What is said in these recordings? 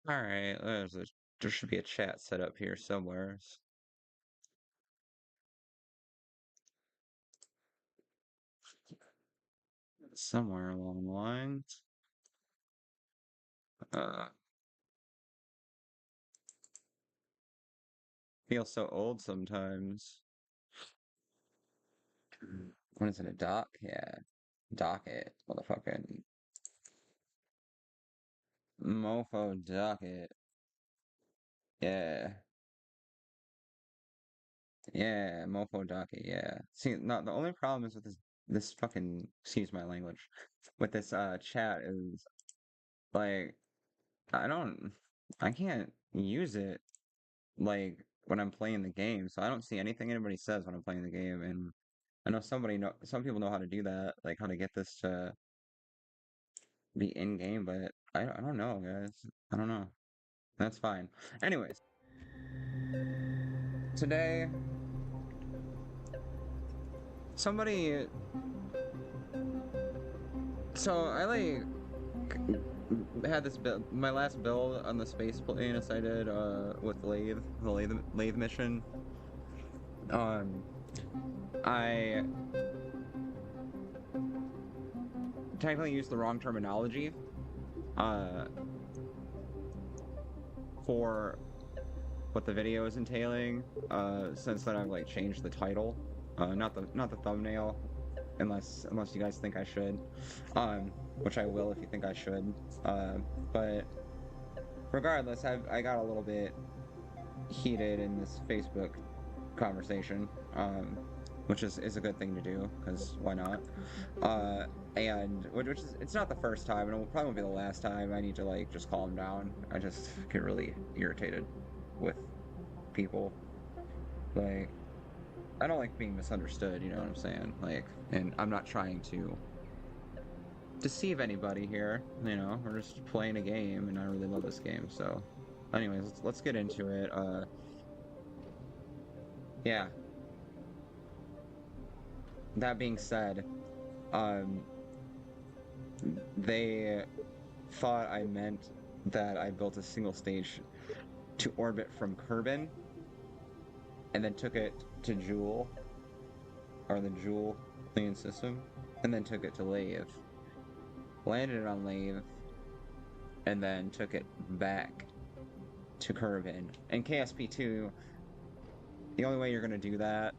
Alright, there should be a chat set up here somewhere. Somewhere along the lines. Uh, feel so old sometimes. What is it, a doc? Yeah. Docket. Motherfucking mofo docket. Yeah. Yeah, mofo docket, yeah. See, no, the only problem is with this fucking, excuse my language, with this chat is like I don't I can't use it like when I'm playing the game, so I don't see anything anybody says when I'm playing the game, and I know some people know how to do that, like how to get this to be in game, but I don't know, guys. I don't know. That's fine. Anyways, today somebody, so I like had this build, my last build on the space planets I did with the Laythe mission. Um, I technically used the wrong terminology uh for what the video is entailing. Since then I've like changed the title, not the thumbnail, unless you guys think I should, which I will if you think I should. But regardless, I got a little bit heated in this Facebook conversation, which is a good thing to do because why not? Uh, and which is it's not the first time, and it probably won't be the last time. I need to like just calm down. I just get really irritated with people. Like, I don't like being misunderstood, you know what I'm saying? Like, and I'm not trying to deceive anybody here, you know? We're just playing a game, and I really love this game, so. Anyways, let's get into it. Yeah, that being said, um, they thought I meant that I built a single stage to orbit from Kerbin, and then took it to Joule, or the Joule alien system, and then took it to Laythe. Landed it on Laythe, and then took it back to Kerbin. And KSP2, the only way you're going to do that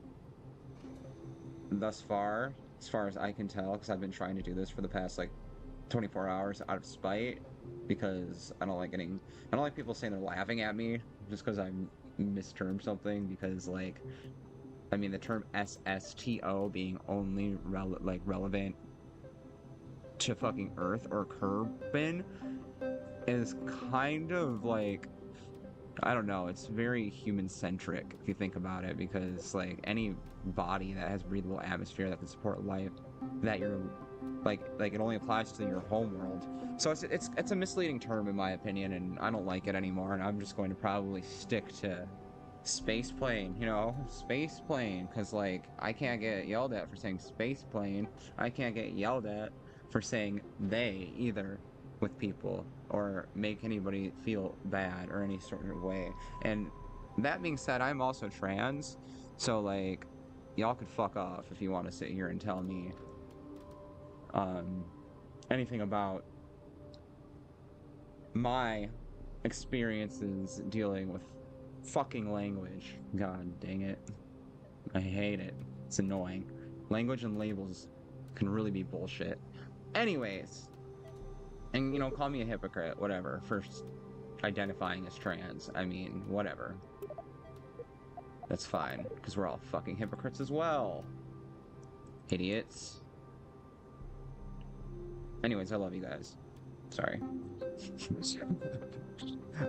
thus far, as far as I can tell, because I've been trying to do this for the past like 24 hours out of spite, because I don't like people saying they're laughing at me just because I mistermed something, because like, I mean, the term SSTO being only relevant to fucking Earth or Kerbin is kind of like, I don't know, it's very human centric if you think about it, because like any body that has breathable atmosphere that can support life, that you're like it only applies to your home world. So it's a misleading term in my opinion, and I don't like it anymore, and I'm just going to probably stick to space plane, space plane, because like I can't get yelled at for saying space plane. I can't get yelled at for saying they either with people or make anybody feel bad or any sort of way. And that being said, I'm also trans, so like y'all could fuck off if you want to sit here and tell me um anything about my experiences dealing with fucking language. God dang it. I hate it. It's annoying. Language and labels can really be bullshit. Anyways, and call me a hypocrite, whatever, for identifying as trans. I mean, whatever. That's fine, because we're all fucking hypocrites as well. Idiots. Anyways, I love you guys. Sorry.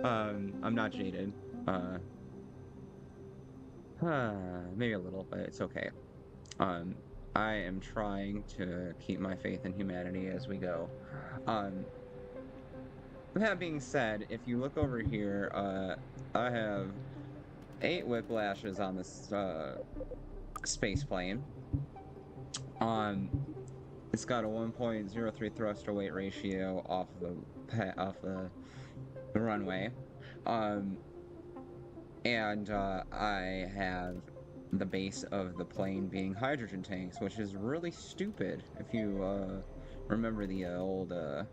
I'm not jaded. Uh, maybe a little, but it's okay. Um, I am trying to keep my faith in humanity as we go. Um, that being said, if you look over here, I have 8 whiplashes on this space plane. It's got a 1.03 thruster weight ratio off the runway. Um, and I have the base of the plane being hydrogen tanks, which is really stupid. If you remember the old, what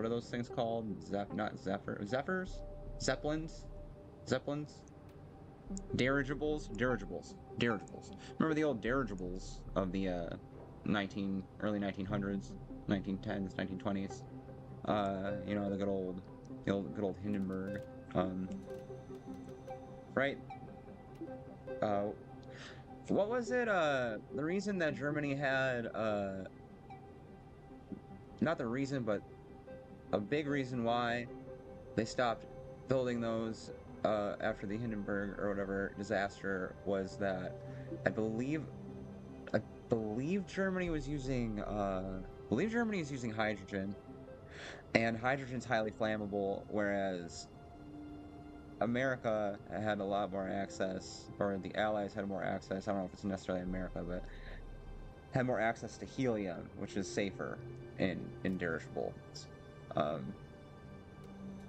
are those things called? Not Zephyrs? Zeppelins? Zeppelins? Dirigibles. Remember the old dirigibles of the early 1900s, 1910s, 1920s? You know, good old Hindenburg. Right? Uh, what was it? The reason that Germany had not the reason, but a big reason why they stopped building those after the Hindenburg or whatever disaster was that I believe I believe Germany was using believe Germany is using hydrogen, and hydrogen's highly flammable, whereas America had a lot more access, or the Allies had more access. I don't know if it's necessarily America, but had more access to helium, which is safer in dirigibles. I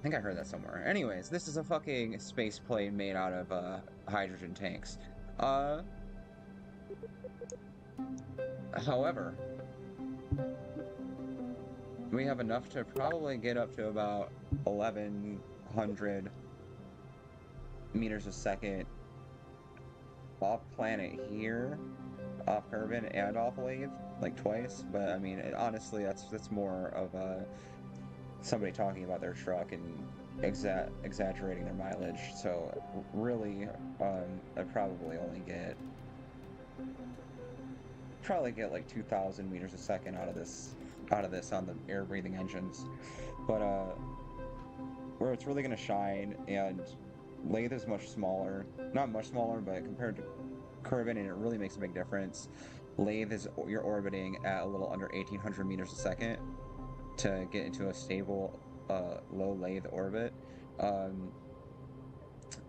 think I heard that somewhere. Anyways, this is a fucking space plane made out of hydrogen tanks. Uh, However, we have enough to probably get up to about 1100 meters a second off planet here, off Kerbin and off Laythe, like twice. But I mean, honestly, that's more of somebody talking about their truck and exaggerating their mileage. So really, I probably get like 2,000 meters a second out of this on the air breathing engines. But where it's really gonna shine, and Laythe is much smaller, not much smaller, but compared to Kerbin, and it really makes a big difference. Laythe is you're orbiting at a little under 1,800 meters a second to get into a stable low Laythe orbit.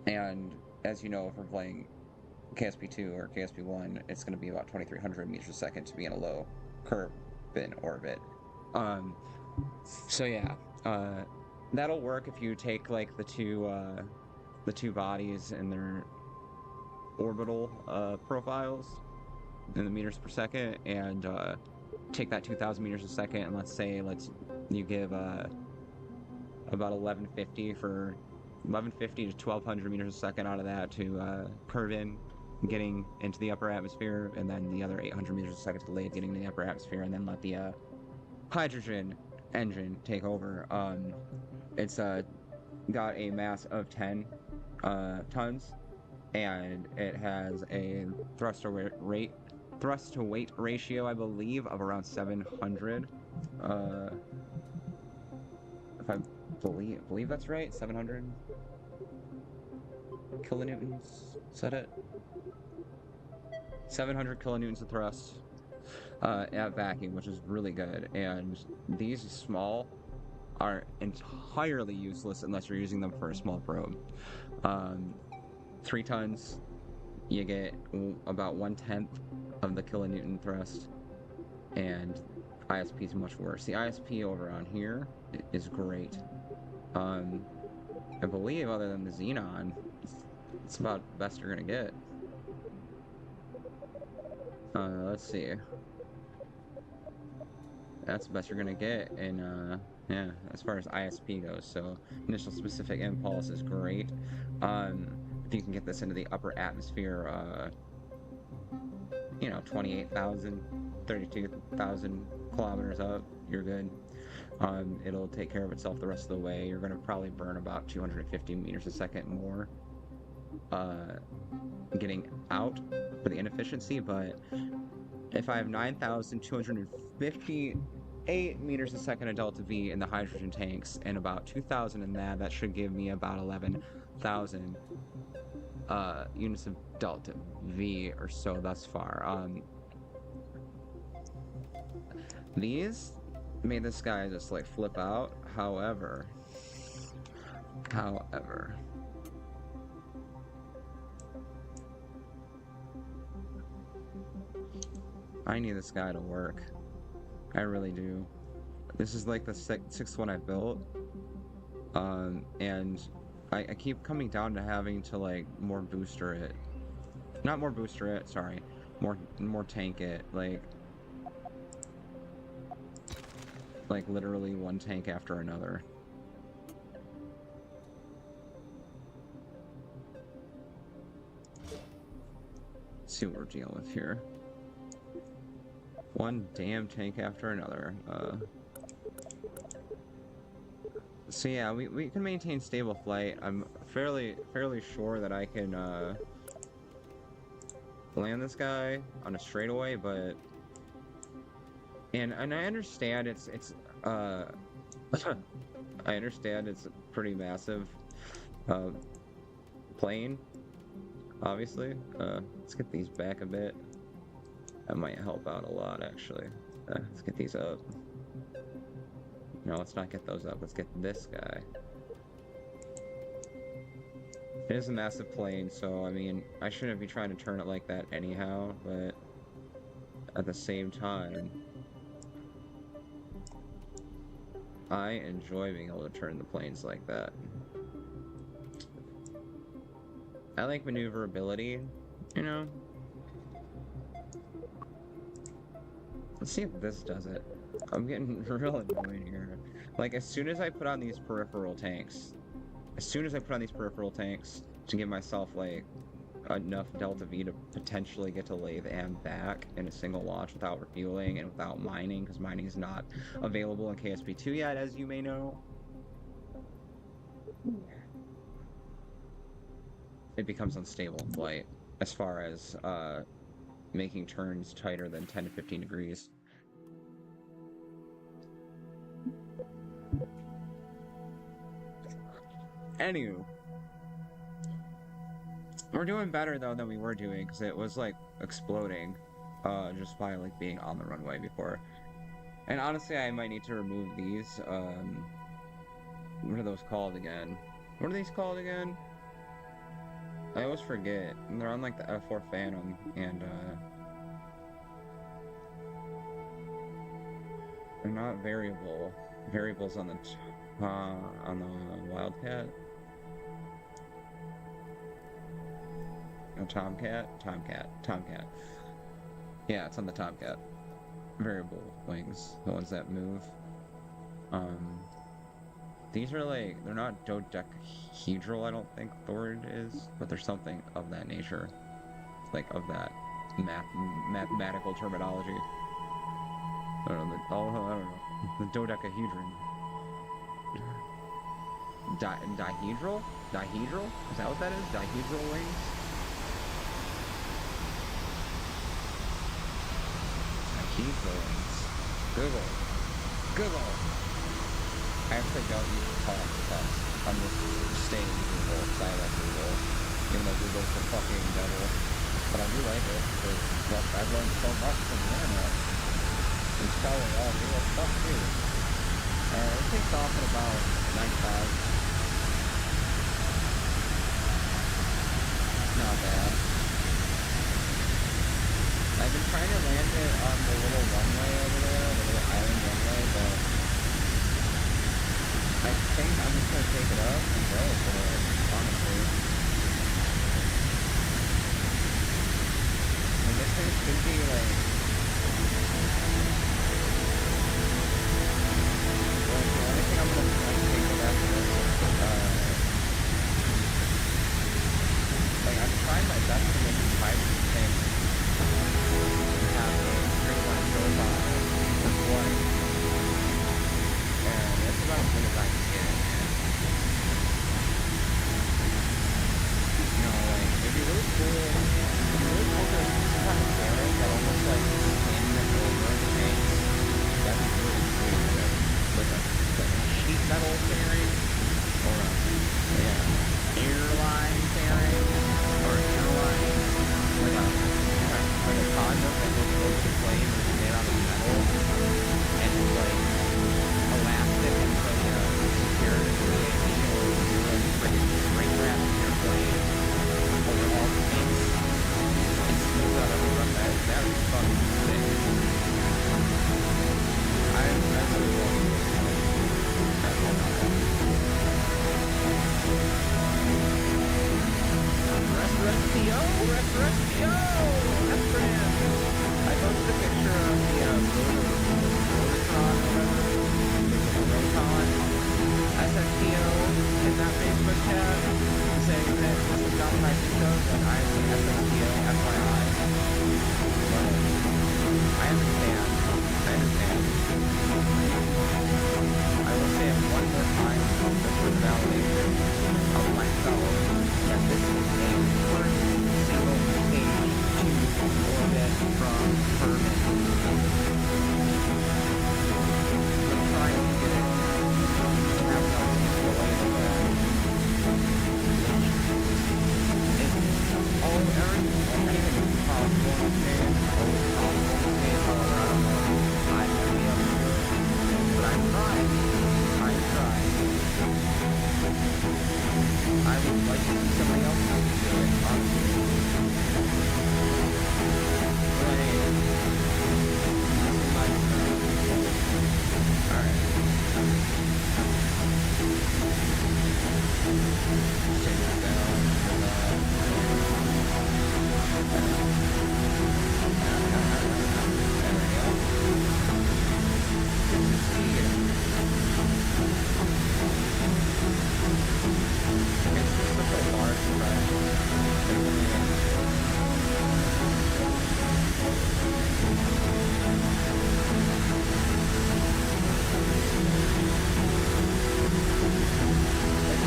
And as you know from playing KSP2 or KSP1, it's going to be about 2,300 meters a second to be in a low Kerbin orbit. So yeah, that'll work if you take like the two bodies and their orbital profiles in the meters per second, and take that 2,000 meters a second, and let's you give about 1150 to 1,200 meters a second out of that to Kerbin getting into the upper atmosphere, and then the other 800 meters a second to Laythe getting into the upper atmosphere, and then let the hydrogen engine take over. It's got a mass of 10 tons, and it has a thrust to weight ratio, I believe, of around 700. If I believe that's right, 700 kilonewtons. Is that it? 700 kilonewtons of thrust at vacuum, which is really good. And these small are entirely useless unless you're using them for a small probe. 3 tons, you get about 1/10 of the kilonewton thrust, and ISP is much worse. The ISP over on here is great. I believe, other than the Xenon, it's about the best you're gonna get. Let's see. That's the best you're gonna get, and yeah, as far as ISP goes. So initial specific impulse is great. If you can get this into the upper atmosphere, 28,000, 32,000 kilometers up, you're good. It'll take care of itself the rest of the way. You're going to probably burn about 250 meters a second more getting out for the inefficiency, but if I have 9,258 meters a second of delta V in the hydrogen tanks and about 2,000 in that should give me about 11,000 units of delta V or so thus far. These made this guy just like flip out. However, I need this guy to work. I really do. This is like the sixth one I built, And I keep coming down to having to like more booster it. Not more booster it, sorry. More tank it. Like literally one tank after another. Let's see what we're dealing with here. One damn tank after another. So yeah, we can maintain stable flight. I'm fairly sure that I can land this guy on a straightaway, but and I understand it's I understand it's a pretty massive plane, obviously. Let's get these back a bit. That might help out a lot, actually. Let's get these up. No, let's not get those up. Let's get this guy. It is a massive plane, so, I mean, I shouldn't be trying to turn it like that anyhow, but at the same time, I enjoy being able to turn the planes like that. I like maneuverability, you know? Let's see if this does it. I'm getting real annoyed here. Like, as soon as I put on these peripheral tanks, to give myself, like, enough Delta V to potentially get to Laythe and back in a single launch without refueling and without mining, because mining is not available in KSP2 yet, as you may know, it becomes unstable in flight as far as making turns tighter than 10 to 15 degrees. Anywho, we're doing better though than we were doing, because it was like exploding just by like being on the runway before. And honestly, I might need to remove these. What are those called again? What are these called again? I always forget. And they're on like the F4 Phantom, and they're not variable. Variables on the Wildcat. No, Tomcat. Yeah, it's on the Tomcat. Variable wings, the ones that move. These are like, they're not dodecahedral, I don't think the word is, but there's something of that nature. Like, of that mathematical terminology. I don't know, the dodecahedron. Dihedral? Dihedral? Is that what that is? Dihedral wings? Dihedral wings. Google! I actually don't use the talk test. I'm just staying Google, because I like Google. Even though Google's the fucking devil. But I do like it, because I've learned so much from the internet. It's probably all real stuff, too. It takes off at about 95. Not bad. I've been trying to land it on the little runway over there, the little island runway, but I think I'm just gonna take it up and go for it, honestly. And this thing should be like... Well, the only thing I'm gonna take it after this is, like, I'm trying my best to make these hybrid things have a straight line profile for flight. And that's about as good as I can get it, man. You know, like, it'd be really cool to have a bearing that almost, like, in over the tanks. That'd be really sweet. Like a sheet metal bearing, or a, airline bearing, or an airline, like a conduit that goes close to the plane, but it's made out of metal, and it's like elastic and so secure to the AV, or you really freaking shrink wrap your plane over all the things and smooth out every rough edge. That would be fucking sick. I'm really looking forward to that. SSTO! That's grand! I posted a picture of the Roton SSTO in that Facebook chat saying that this is not my shows and I'm the SSTO FYI. But I understand. I will say it one more time just for the validation of myself that this is a first single stage to orbit from Kerbin. I'm trying to get it to have enough delay to that. Anything is possible in this game, always possible in this game, however, I don't know if I'm going to be able to do it. But I'm trying. I would like to see somebody else have to do it, honestly. This is my stuff. Alright. Take that down. There we go. Good to see you. It's just such a large crash. It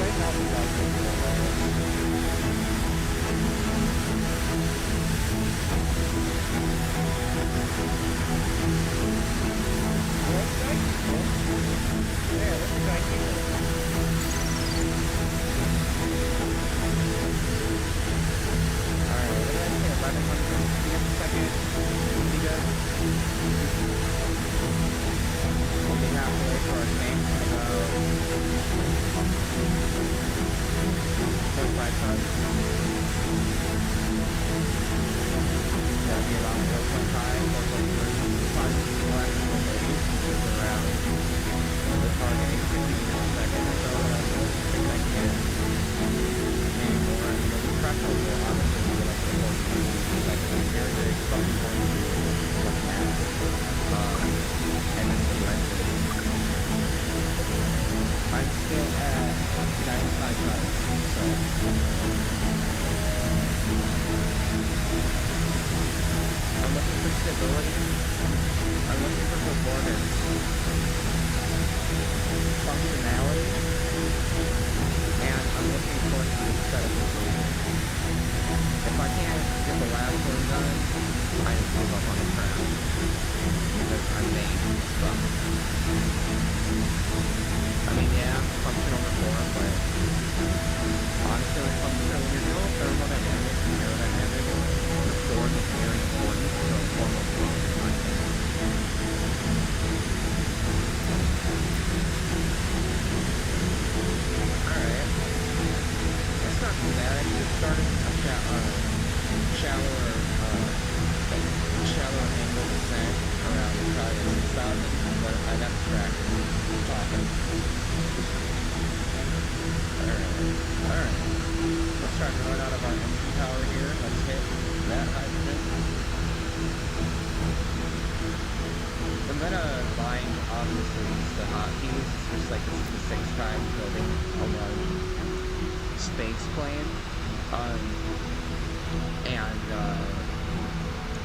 might not be that big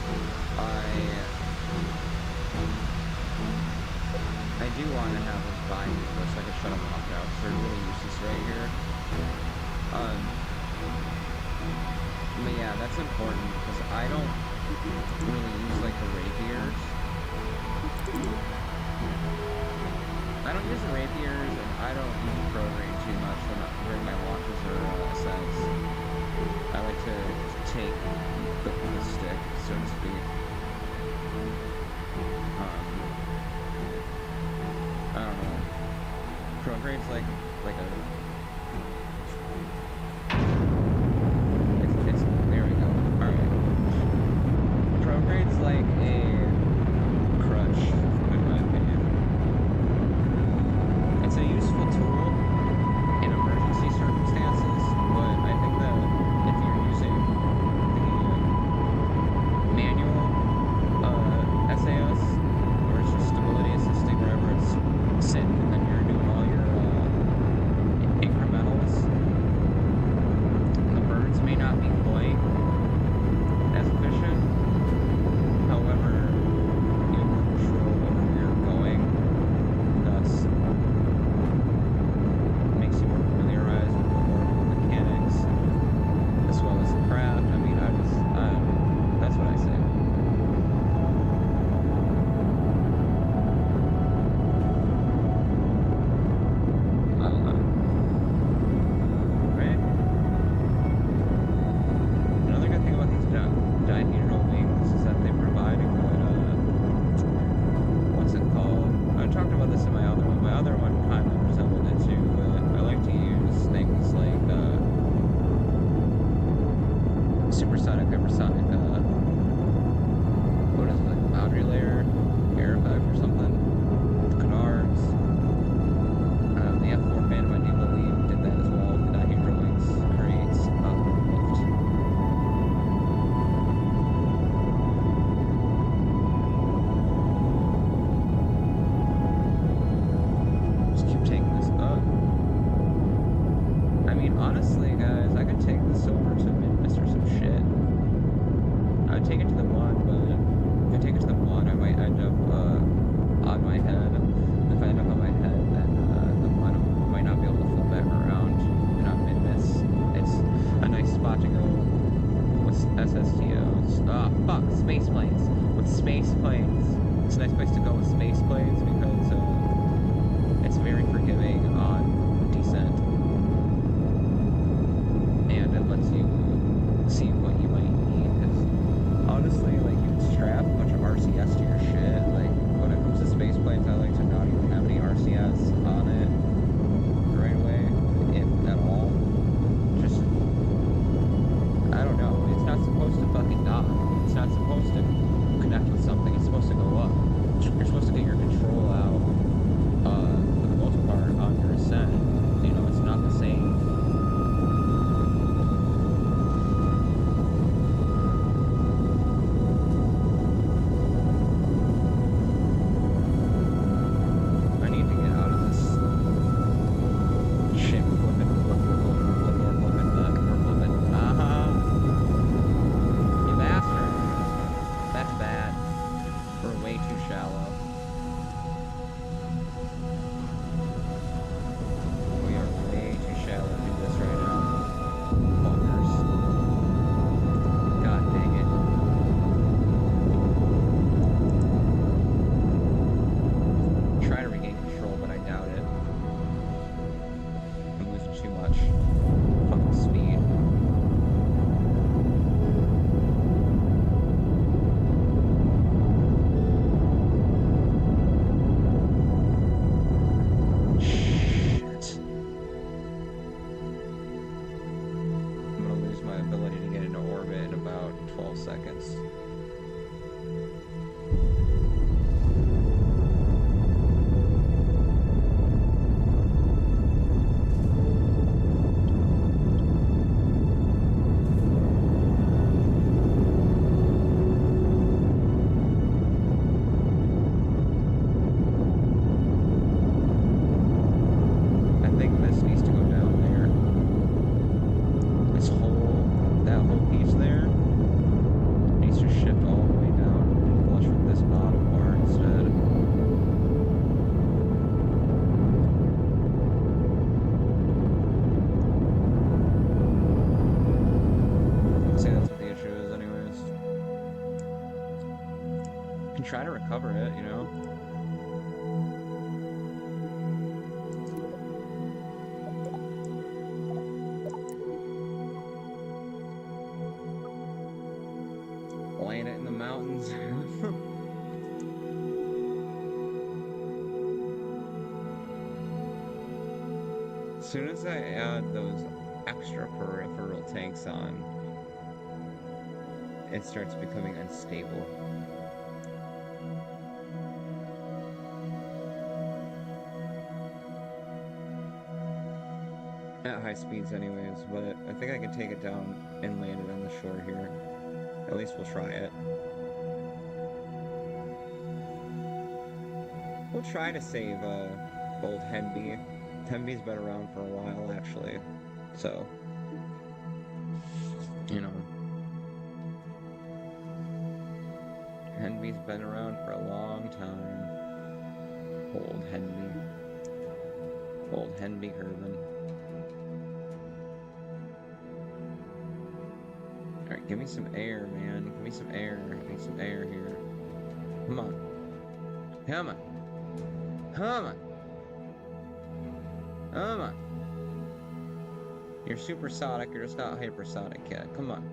of a space planes. With space planes. It's a nice place to go with space planes because it's very forgiving on descent. And it lets you see what you might need. Because honestly, like, you can strap a bunch of RCS to your shit. Like, when it comes to space planes, I like to not even have any RCS on it right away, if at all. Just, I don't know. It's not supposed to fucking dock. It's not supposed to connect with something. It's supposed to go up. You're supposed to get your control out, for the most part, on your ascent. You know, it's not the same. I need to get out of this shit. We're flipping. You bastard. That's bad. We're way too shallow. We are way too shallow to do this right now. Fuckers. God dang it. Try to regain control, but I doubt it. I'm losing too much fucking speed. Shit. I'm gonna lose my ability to get into orbit in about 12 seconds. I think this needs to go down there. That whole piece there needs to shift all the way down and flush with this bottom bar instead. I'd say that's what the issue is anyways. You can try to recover it, you know? Land it in the mountains. As soon as I add those extra peripheral tanks on, it starts becoming unstable. At high speeds anyways, but I think I can take it down and land it on the shore here. At least we'll try it. We'll try to save old Henby. Henby's been around for a while actually, so you know. Henby's been around for a long time. Old Henby. Old Henby Herman. Alright, give me some air, man. Give me some air. I need some air here. Come on. Come on. Come on. Come on. You're supersonic, you're just not hypersonic yet. Come on.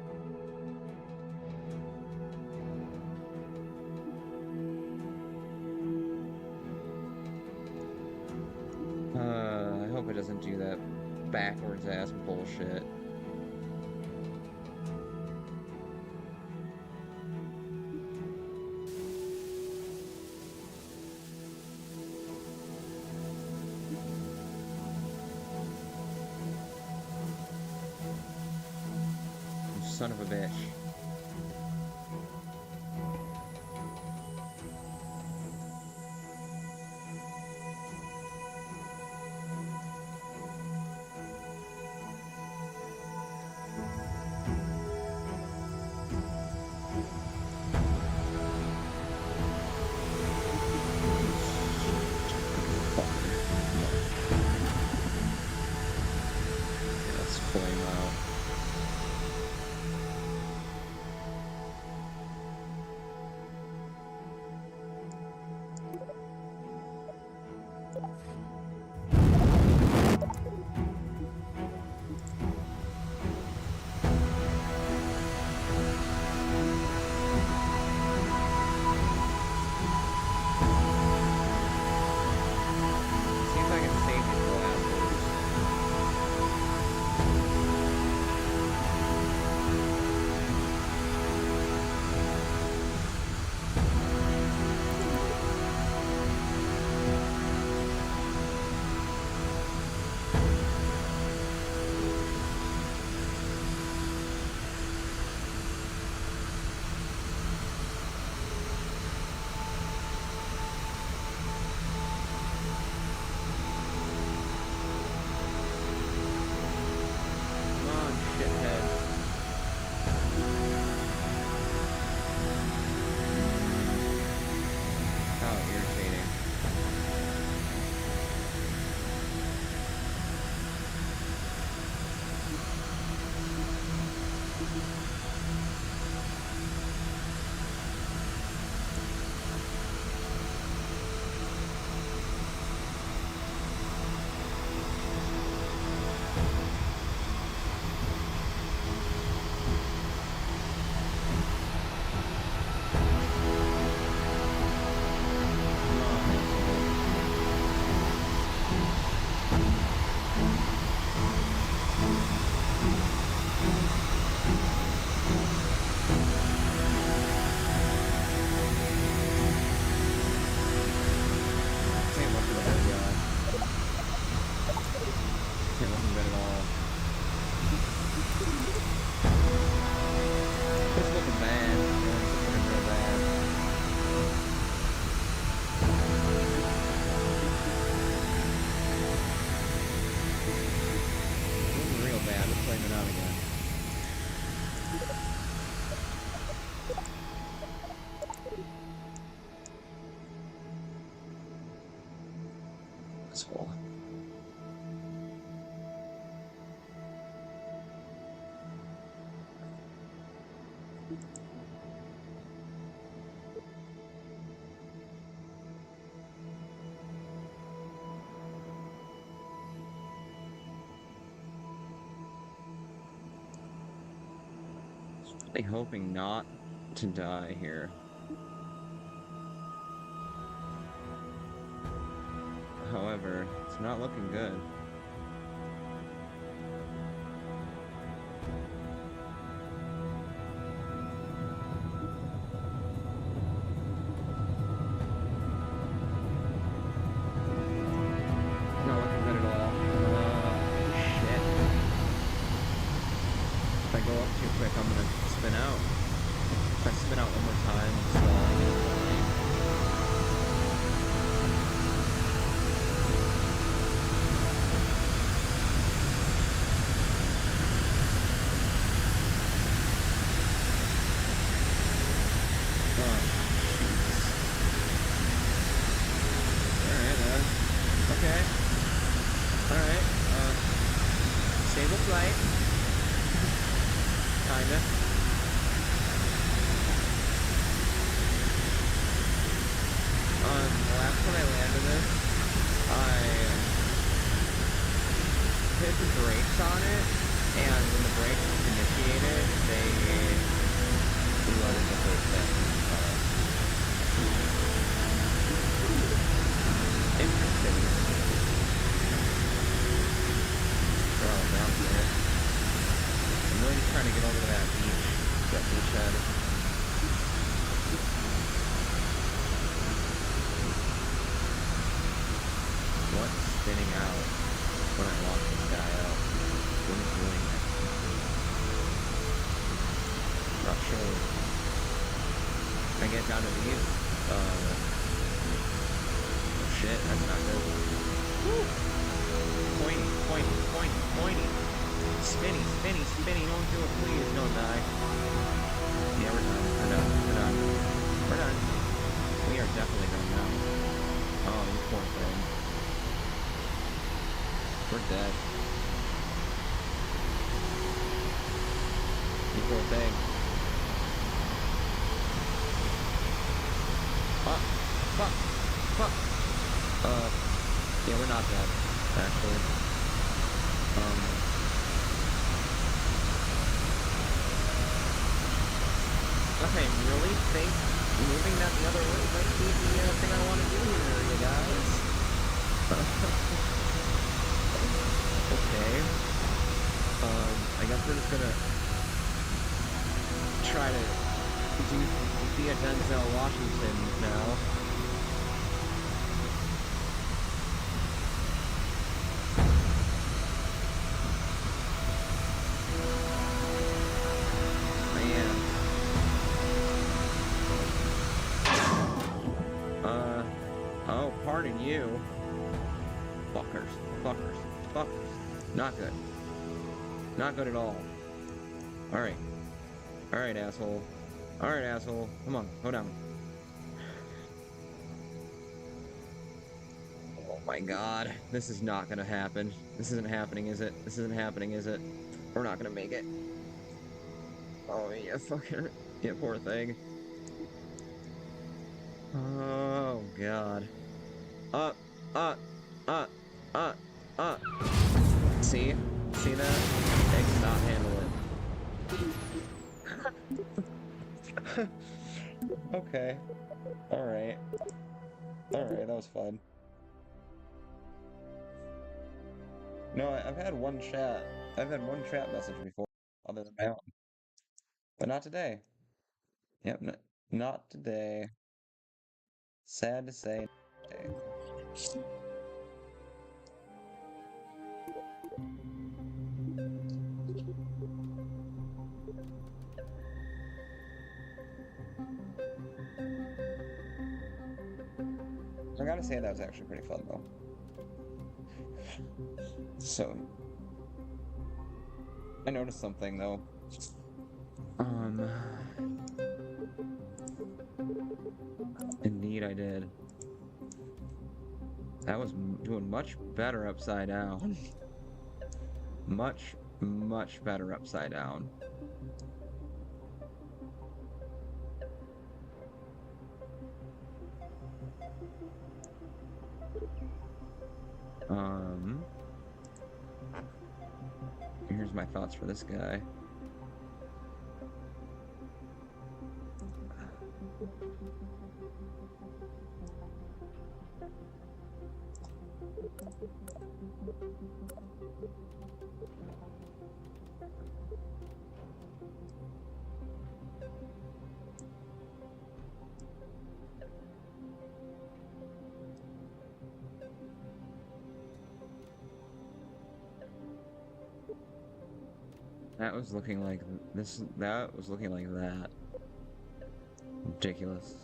I hope it doesn't do that backwards ass bullshit. Son of a bitch. Let's flame out. down again. That's cool. Really hoping not to die here. However, it's not looking good. Not looking good at all. Shit. If I go up too quick, I'm gonna spin out. If I spin out one more time, okay. Alright, stable flight. Kinda. The last time I landed this, I hit the brakes on it, and when the brakes was initiated, they reloaded the whole thing. Interesting. Oh, down here. I'm really just trying to get over to that beachhead. What's spinning out when I launch this guy out? What is doing it? Not sure. Can I get down to these? Shit, that's not good. Woo! Pointy. Spinny. Don't do it, please. Don't die. Yeah, we're done. We are definitely done now. Oh, you poor thing. We're dead. You poor thing. Fuck. Yeah, we're not dead, actually. I really think moving that the other way might be the thing I want to do here, you guys. Okay. I guess we're just gonna try to be a Denzel Washington now. Oh, pardon you. Fuckers. Not good. Not good at all. Alright. Alright, asshole. Come on, go down. Oh my god. This is not gonna happen. This isn't happening, is it? We're not gonna make it. Oh, yeah, fucking... Yeah, poor thing. Oh, God. See? See that? They cannot handle it. Okay. Alright. Alright, that was fun. No, I've had one chat. I've had one chat message before, other than my own. But not today. Yep, not today. Sad to say, not today. I gotta say that was actually pretty fun though. So I noticed something though. Indeed I did. That was doing much better upside down. Much, much better upside down. Here's my thoughts for this guy. That was looking like this. That was looking like that. Ridiculous.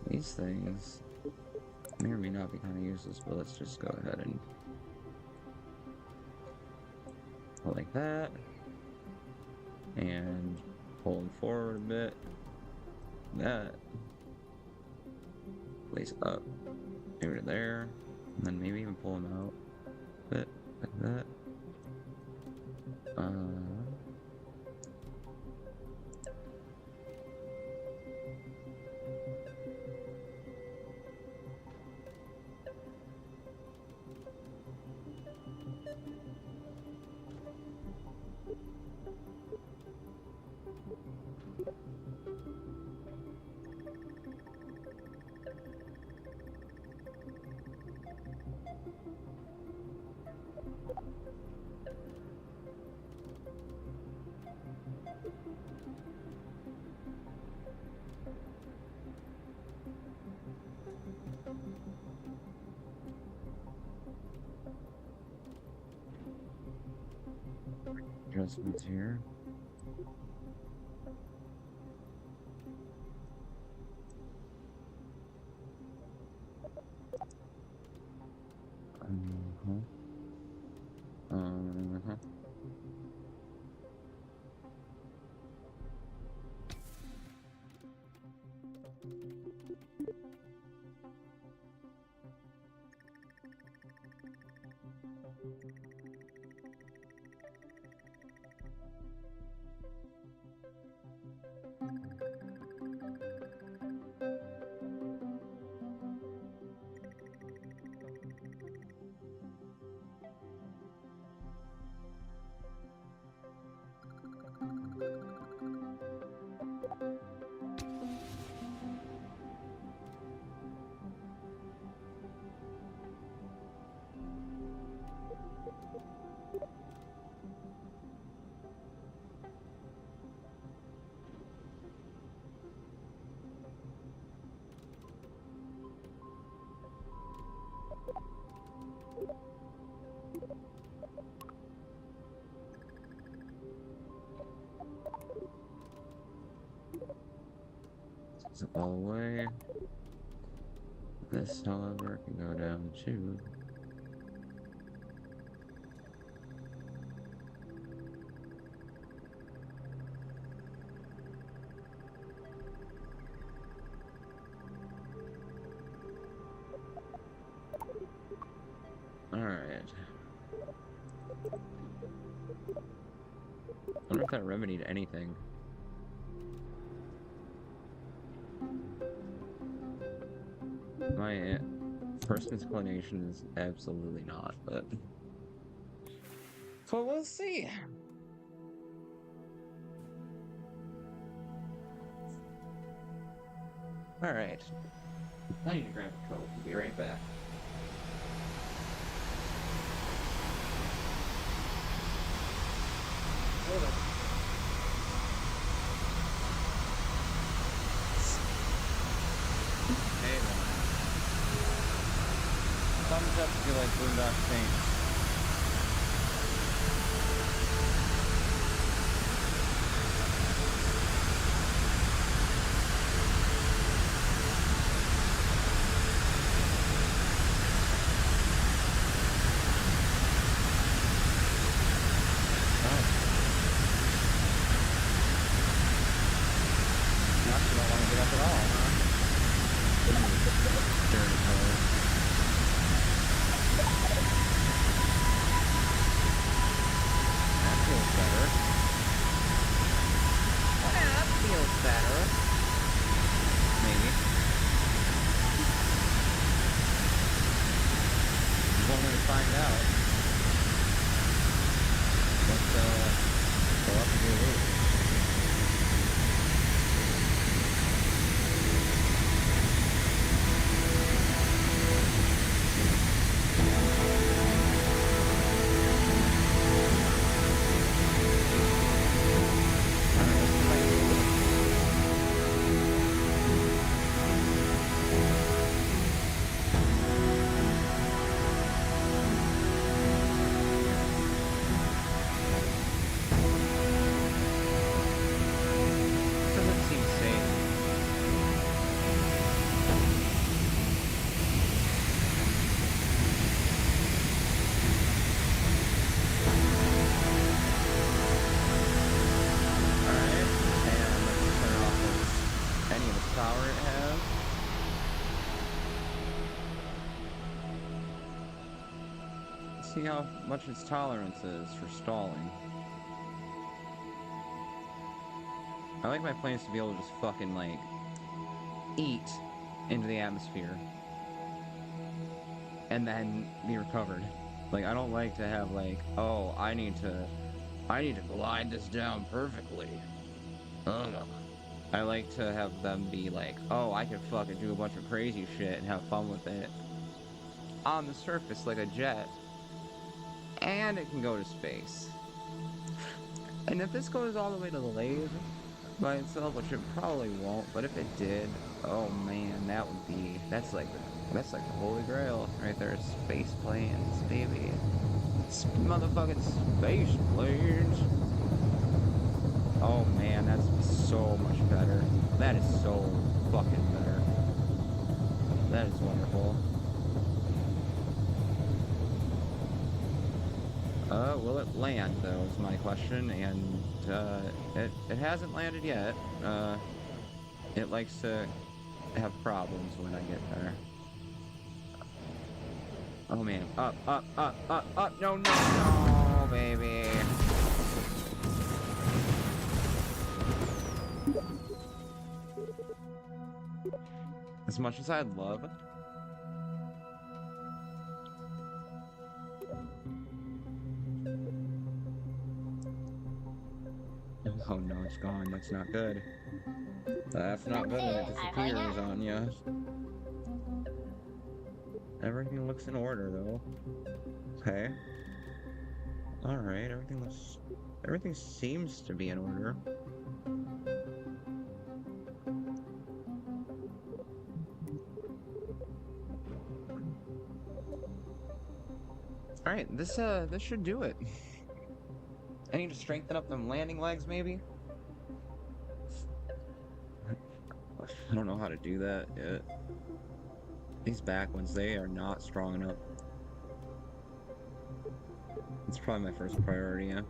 These things may or may not be kind of useless, but let's just go ahead and go like that, and pull them forward a bit. That place up, over to there, and then maybe even pull them out a bit like that. Adjustments here. It's all the way. This, however, can go down to I wonder if that remedied anything. My first inclination is absolutely not, but we'll see. All right. I need to grab a coat. We'll be right back. Hold on. Hey, man. Thumbs up if you like Boondock Saints. Dirty color. That feels better. Yeah, that feels better. Maybe. There's one way to find out. Let's go up and do a loop. Doesn't seem safe. Alright, and let's turn off any of the power it has. Let's see how much its tolerance is for stalling. I like my planes to be able to just fucking, like, eat into the atmosphere. And then be recovered. Like, I don't like to have, like, oh, I need to glide this down perfectly. Ugh. I like to have them be like, oh, I can fucking do a bunch of crazy shit and have fun with it. On the surface, like a jet. And it can go to space. And if this goes all the way to the Laythe by itself, which it probably won't, but if it did, oh man, that's like the holy grail right there. Space planes, baby. Motherfucking space planes. Oh man, that's so much better. That is so fucking better. That is wonderful. Will it land, though, is my question, and, it hasn't landed yet. It likes to have problems when I get there. Oh, man. Up, no, baby. As much as I'd love... Oh no, it's gone. That's not good. That's not good when it disappears on you. Everything looks in order, though. Okay. Alright, everything seems to be in order. Alright, this should do it. I need to strengthen up them landing legs, maybe? I don't know how to do that yet. These back ones, they are not strong enough. It's probably my first priority, yeah.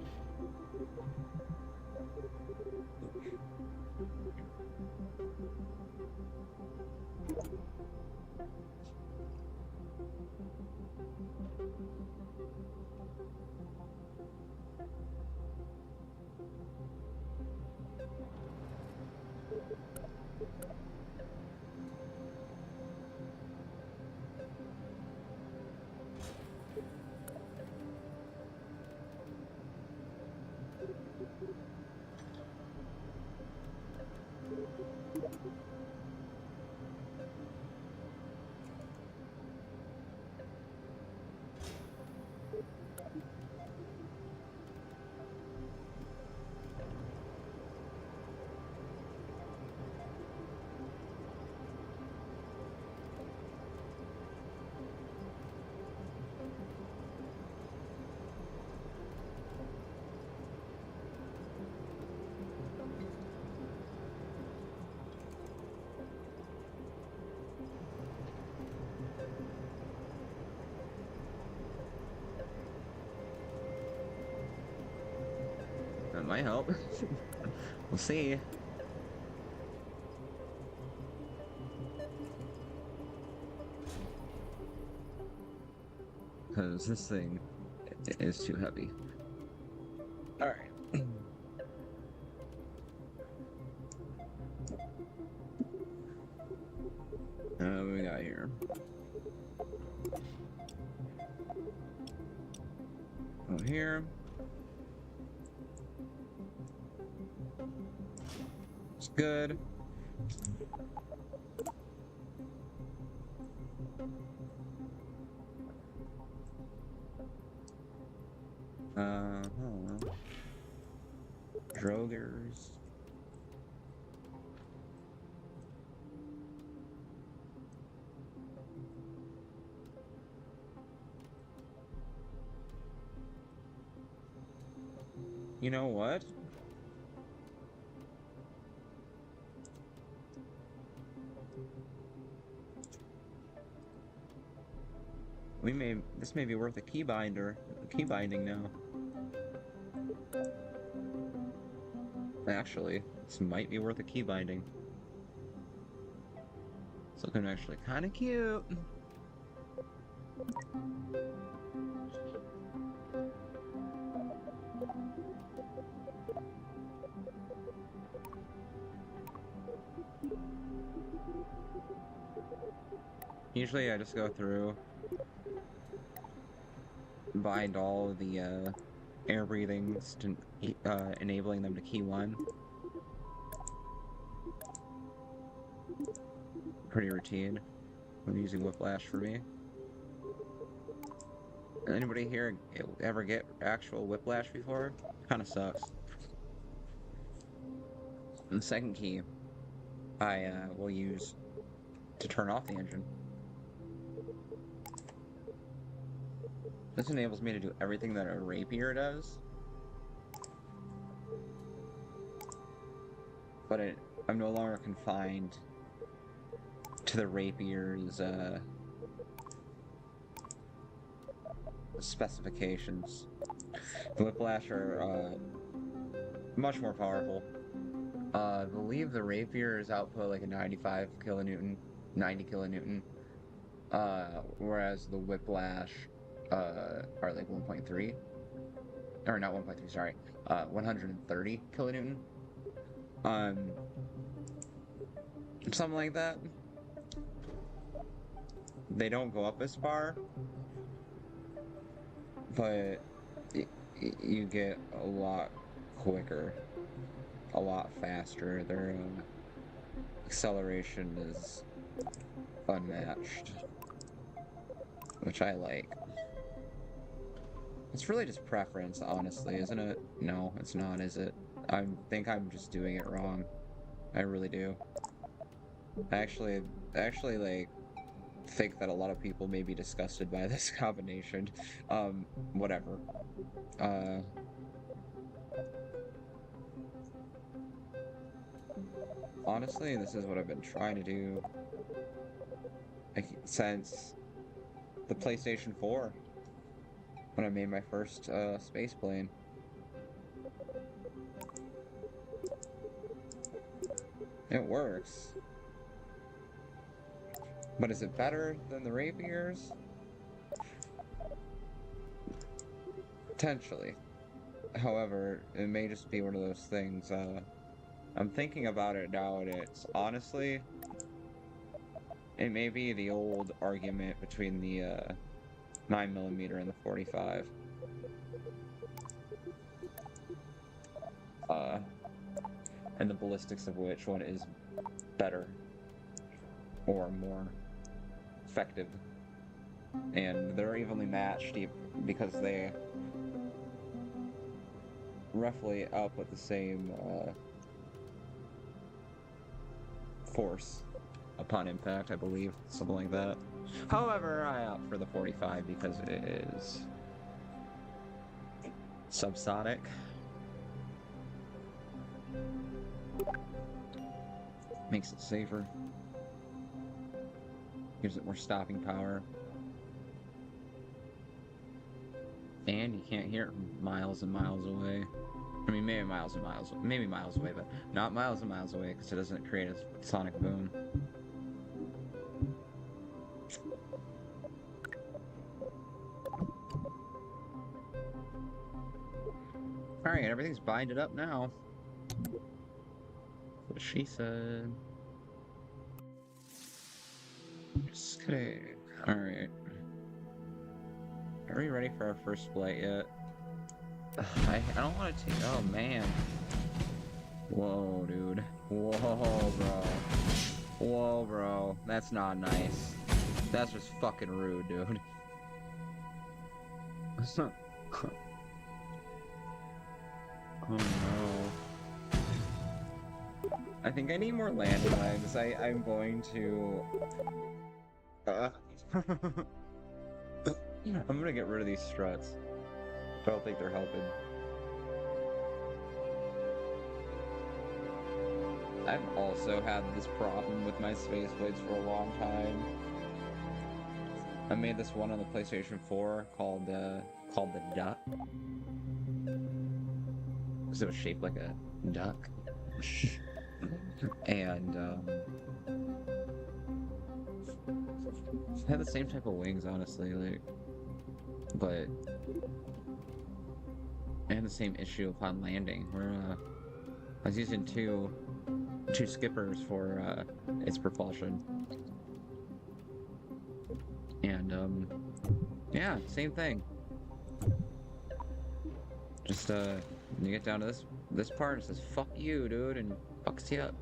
That might help. We'll see. because this thing is too heavy. Alright. What we got here? Over here. It's good. Drogers. You know what? This may be worth a key binding now. Actually, this might be worth a key binding. It's looking actually kind of cute. Usually I just go through, bind all the air breathings to enabling them to key 1. Pretty routine when using Whiplash for me. Anybody here ever get actual Whiplash before? Kinda sucks. And the second key I will use to turn off the engine. This enables me to do everything that a rapier does. But I'm no longer confined to the rapier's specifications. The Whiplash are much more powerful. I believe the rapier's output like a 95 kilonewton, 90 kilonewton, whereas the Whiplash are like 1.3, or not 1.3, sorry, 130 kilonewton. Something like that. They don't go up as far, but you get a lot quicker, a lot faster. Their acceleration is unmatched, which I like. It's really just preference, honestly, isn't it? No, it's not, is it? I think I'm just doing it wrong. I really do. I actually, like, think that a lot of people may be disgusted by this combination. Whatever. Honestly, this is what I've been trying to do since the PlayStation 4, when I made my first space plane. It works. But is it better than the rapiers? Potentially. However, it may just be one of those things. I'm thinking about it now, and it's honestly, it may be the old argument between the 9mm and the 45. And the ballistics of which one is better or more effective. And they're evenly matched because they roughly output the same force upon impact, I believe, something like that. However, I opt for the 45 because it is subsonic. Makes it safer. Gives it more stopping power. And you can't hear it miles and miles away. I mean, maybe miles and miles, maybe miles away, but not miles and miles away because it doesn't create a sonic boom. Alright, everything's binded up now. What she said. Just kidding. Alright. Are we ready for our first flight yet? I don't want to take. Oh man. Whoa, dude. Whoa, bro. Whoa, bro. That's not nice. That's just fucking rude, dude. Oh no. I think I need more landmines. I'm going to... I'm gonna get rid of these struts. I don't think they're helping. I've also had this problem with my space blades for a long time. I made this one on the PlayStation 4 called the Duck. Because it was shaped like a duck. And it had the same type of wings, honestly, like, but I had the same issue upon landing, where I was using two skippers for its propulsion, and yeah, same thing. Just you get down to this part, it says "fuck you, dude," and fucks you up.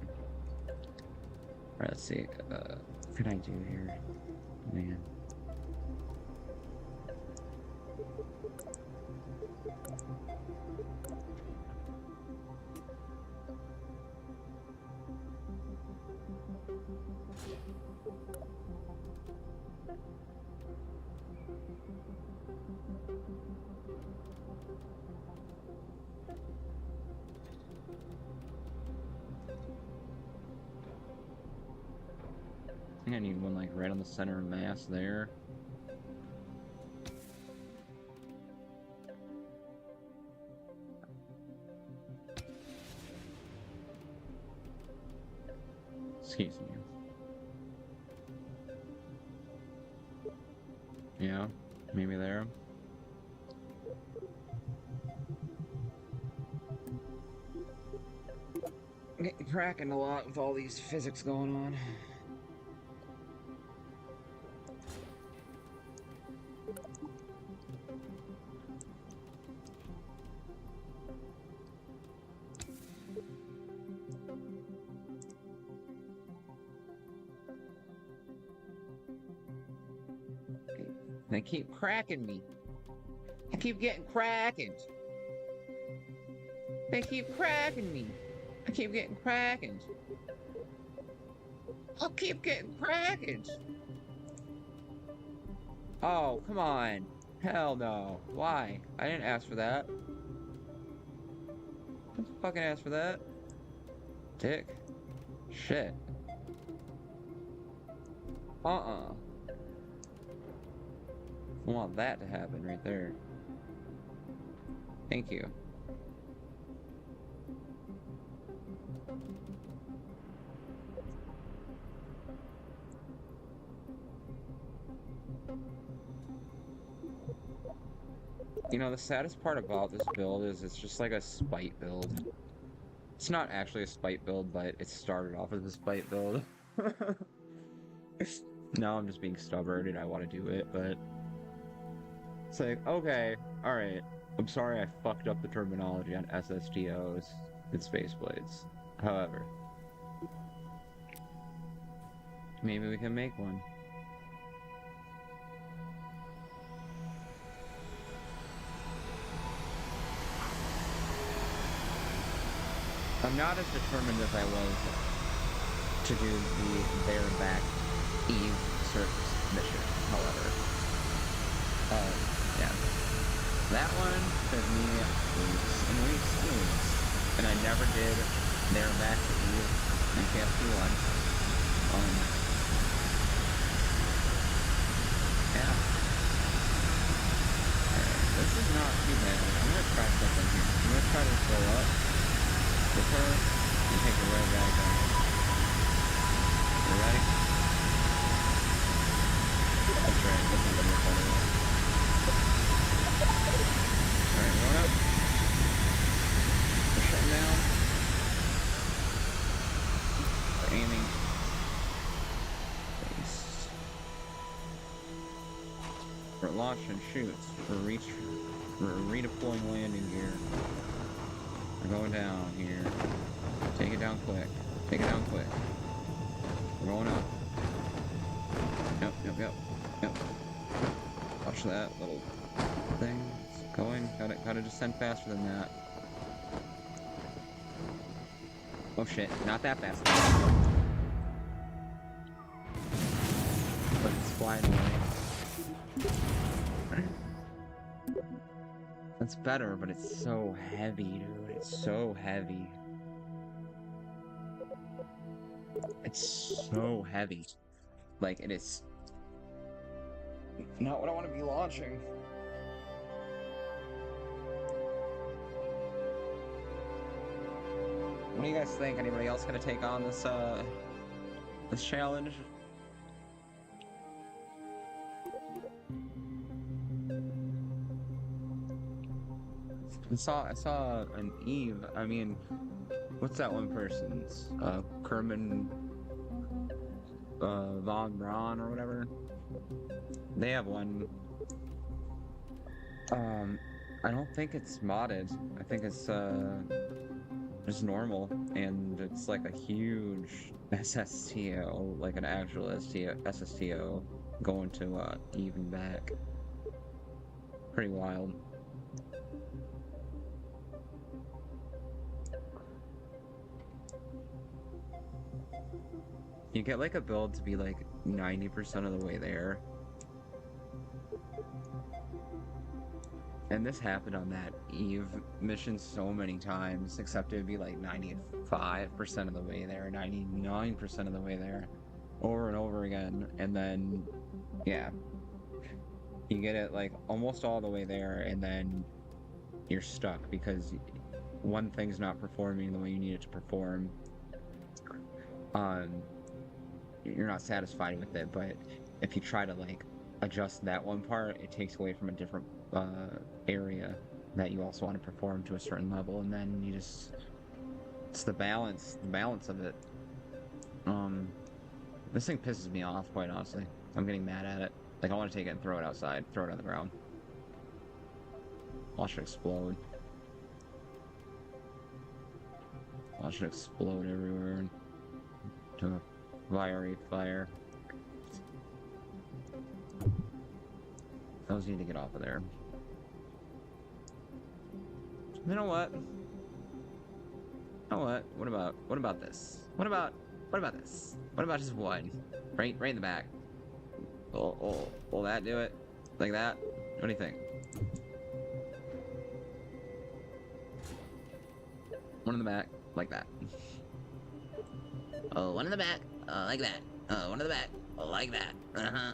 All right, let's see. What can I do here, man? I think I need one like right on the center of mass there. Excuse me. Yeah, maybe there. I'm getting cracking a lot with all these physics going on. They keep cracking me. I keep getting crackened. They keep cracking me. I keep getting crackened. I'll keep getting crackened. Oh, come on. Hell no. Why? I didn't ask for that. I didn't fucking ask for that. Dick. Shit. I want that to happen right there. Thank you. You know, the saddest part about this build is it's just like a spite build. It's not actually a spite build, but it started off as a spite build. Now I'm just being stubborn and I want to do it, but... It's like, okay, alright. I'm sorry I fucked up the terminology on SSTOs and space blades. However, maybe we can make one. I'm not as determined as I was to do the there and back Eve surface mission, however. Yeah. That one took me weeks and weeks and weeks. And I never did there and back to Eve in KFC 1. Yeah. Alright, this is not too bad. I'm gonna try something here. I'm gonna try to go up with her and take her right back down. You ready? That's right, this is gonna fall away. Alright, going up. We're aiming. Base. We're launching shoots. We're redeploying landing gear. We're going down here. Take it down quick. Take it down quick. We're going up. Yep. Watch that little thing. It's going. Gotta descend faster than that. Oh shit, not that fast. But it's flying away. That's better, but it's so heavy, dude. It's so heavy. It's so heavy. Like, it is not what I want to be launching. What do you guys think? Anybody else gonna take on this this challenge? I saw an Eve. I mean, what's that one person's? Kerman Von Braun or whatever. They have one. I don't think it's modded. I think it's just normal, and it's like a huge SSTO, like an actual SSTO going to Eve and back. Pretty wild. You get like a build to be like 90% of the way there. And this happened on that Eve mission so many times, except it would be like 95% of the way there, 99% of the way there, over and over again. And then, yeah, you get it like almost all the way there, and then you're stuck because one thing's not performing the way you need it to perform. You're not satisfied with it, but if you try to like adjust that one part, it takes away from a different area that you also want to perform to a certain level, and then you just, it's the balance of it. This thing pisses me off, quite honestly. I'm getting mad at it. Like, I want to take it and throw it outside, throw it on the ground. Watch it explode. Watch it explode everywhere to a fiery fire. Those need to get off of there. You know what? What about this? What about this? What about just one? Right in the back. Will that do it? Like that? What do you think? One in the back, like that. Oh, one in the back, like that. Oh, one in the back, like that. Uh-huh.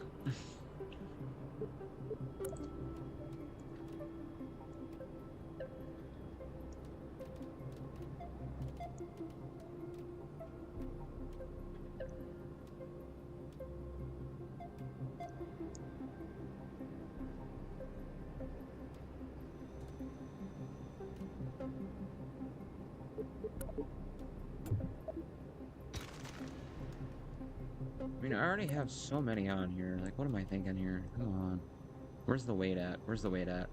I mean, I already have so many on here. Like, what am I thinking here? Come on. Where's the weight at? Where's the weight at?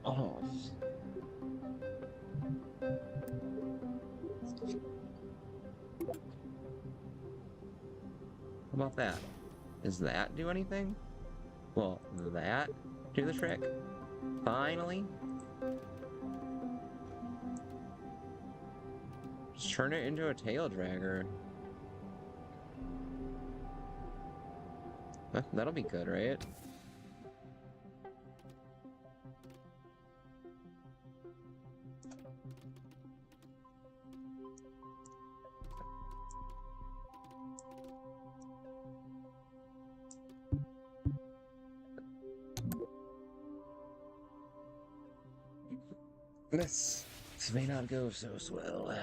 Oh. How about that? Does that do anything? Well, that do the trick? Finally? Just turn it into a tail dragger. That'll be good, right? This may not go so swell.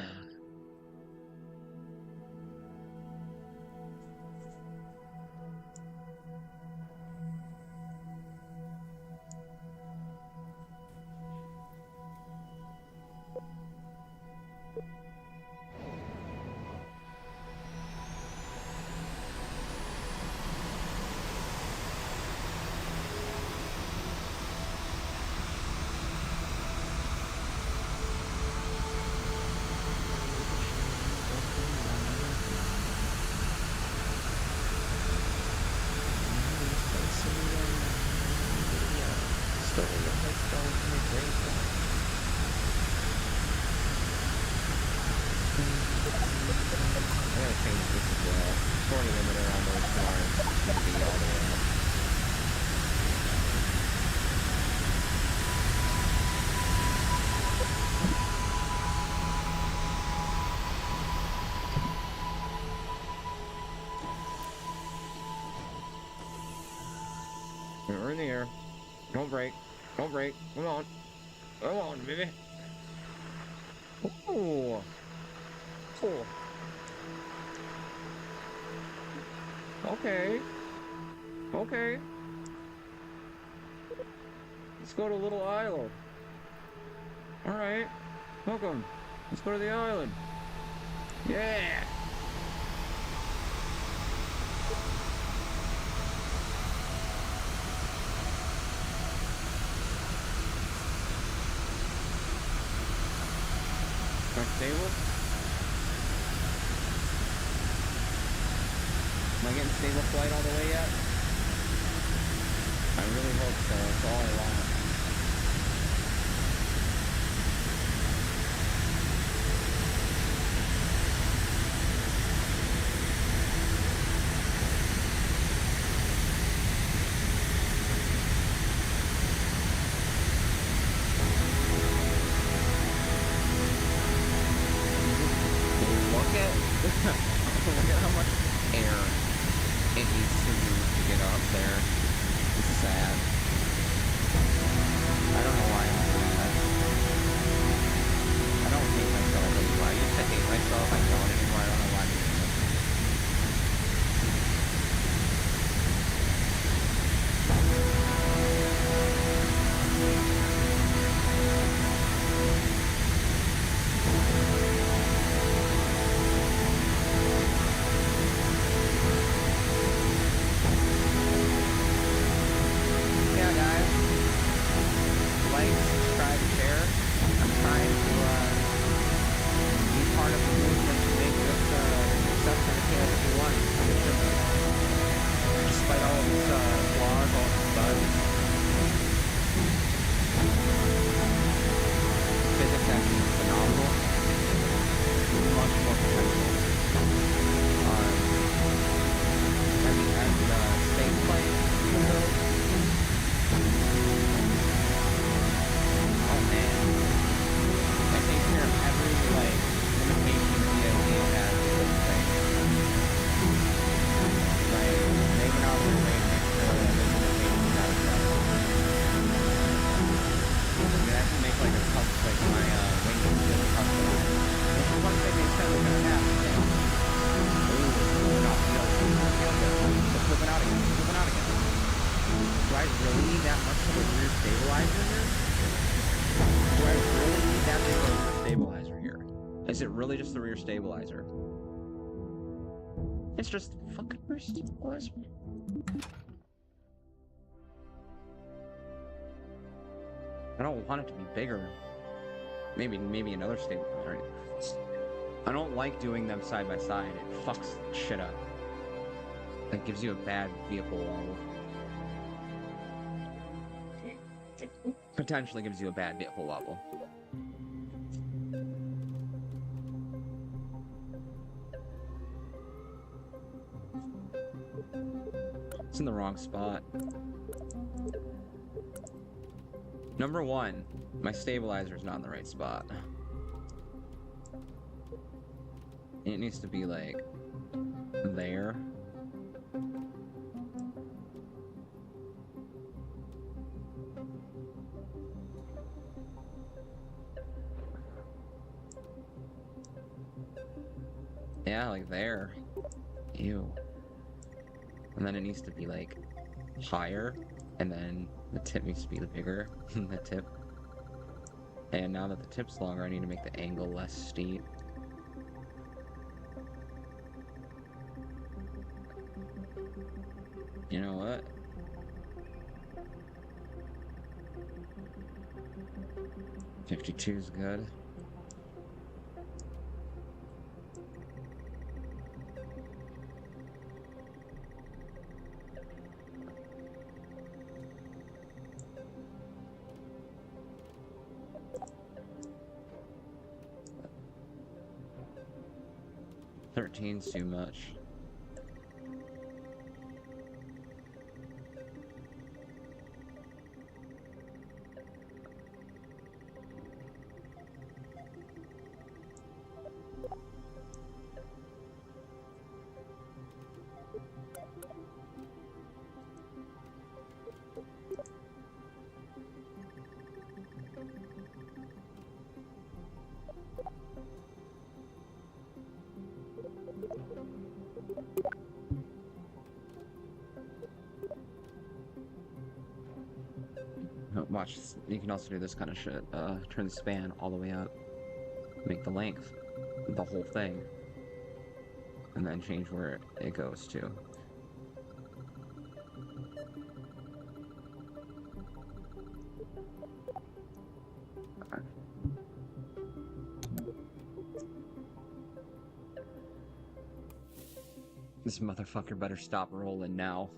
We're in the air. Don't break. Don't break. Come on. Come on, baby. Ooh. Cool. Okay. Okay. Let's go to Little Island. Alright. Welcome. Let's go to the island. Yeah! Stable? Am I getting stable flight all the way yet? I really hope so. That's all I want. Look at how much air it needs to move to get up there. It's sad. I don't know why I'm doing that. I don't hate myself anymore. I used to hate myself. I don't anymore. I don't know why I'm doing this. Is it really just the rear stabilizer? It's just fucking rear stabilizer. I don't want it to be bigger. Maybe another stabilizer. I don't like doing them side by side. It fucks shit up. It gives you a bad vehicle wobble. Potentially gives you a bad vehicle wobble. It's in the wrong spot. Number one, my stabilizer's not in the right spot. It needs to be like there. Yeah, like there. Ew. And then it needs to be like higher, and then the tip needs to be bigger than the tip. And now that the tip's longer, I need to make the angle less steep. You know what? $52 is good. $13's too much. Watch, you can also do this kind of shit. Turn the span all the way up. Make the length the whole thing. And then change where it goes to. This motherfucker better stop rolling now.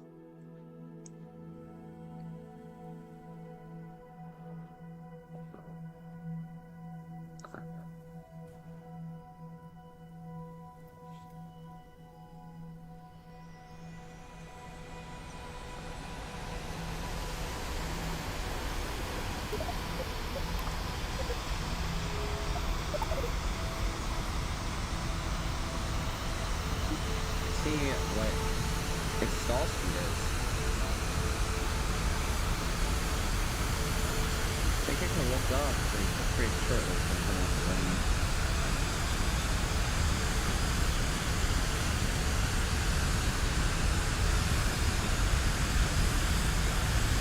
See what its stall speed is. I think I can look up pretty sure it was something else.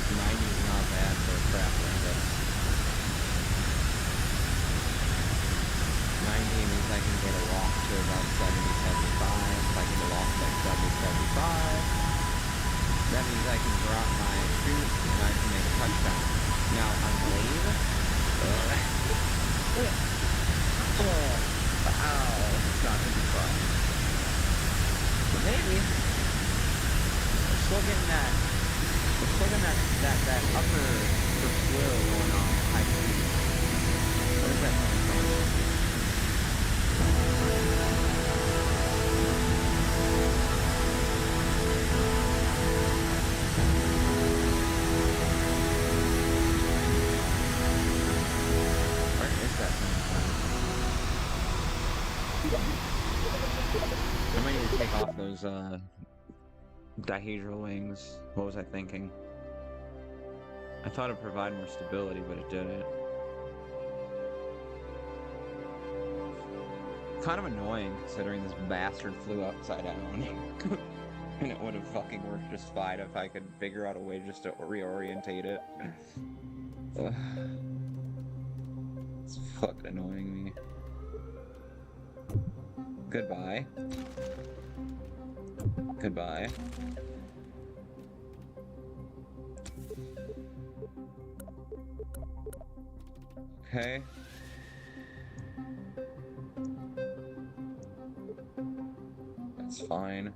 90 is not bad for a craft like this. 90 means I can get a loft to about 70, 75. If I get a loft like 70, 75, that means I can drop my shoot and I can make a touchdown. Now, on Laythe, it's not gonna be fun. But maybe. We're still getting that upper swill going on high speed. Where's that coming from? I might need to take off those dihedral wings. What was I thinking? I thought it'd provide more stability, but it didn't. Kind of annoying considering this bastard flew upside down. And it would have fucking worked just fine if I could figure out a way just to reorientate it. Ugh. It's fucking annoying me. Goodbye. Goodbye. Okay. That's fine.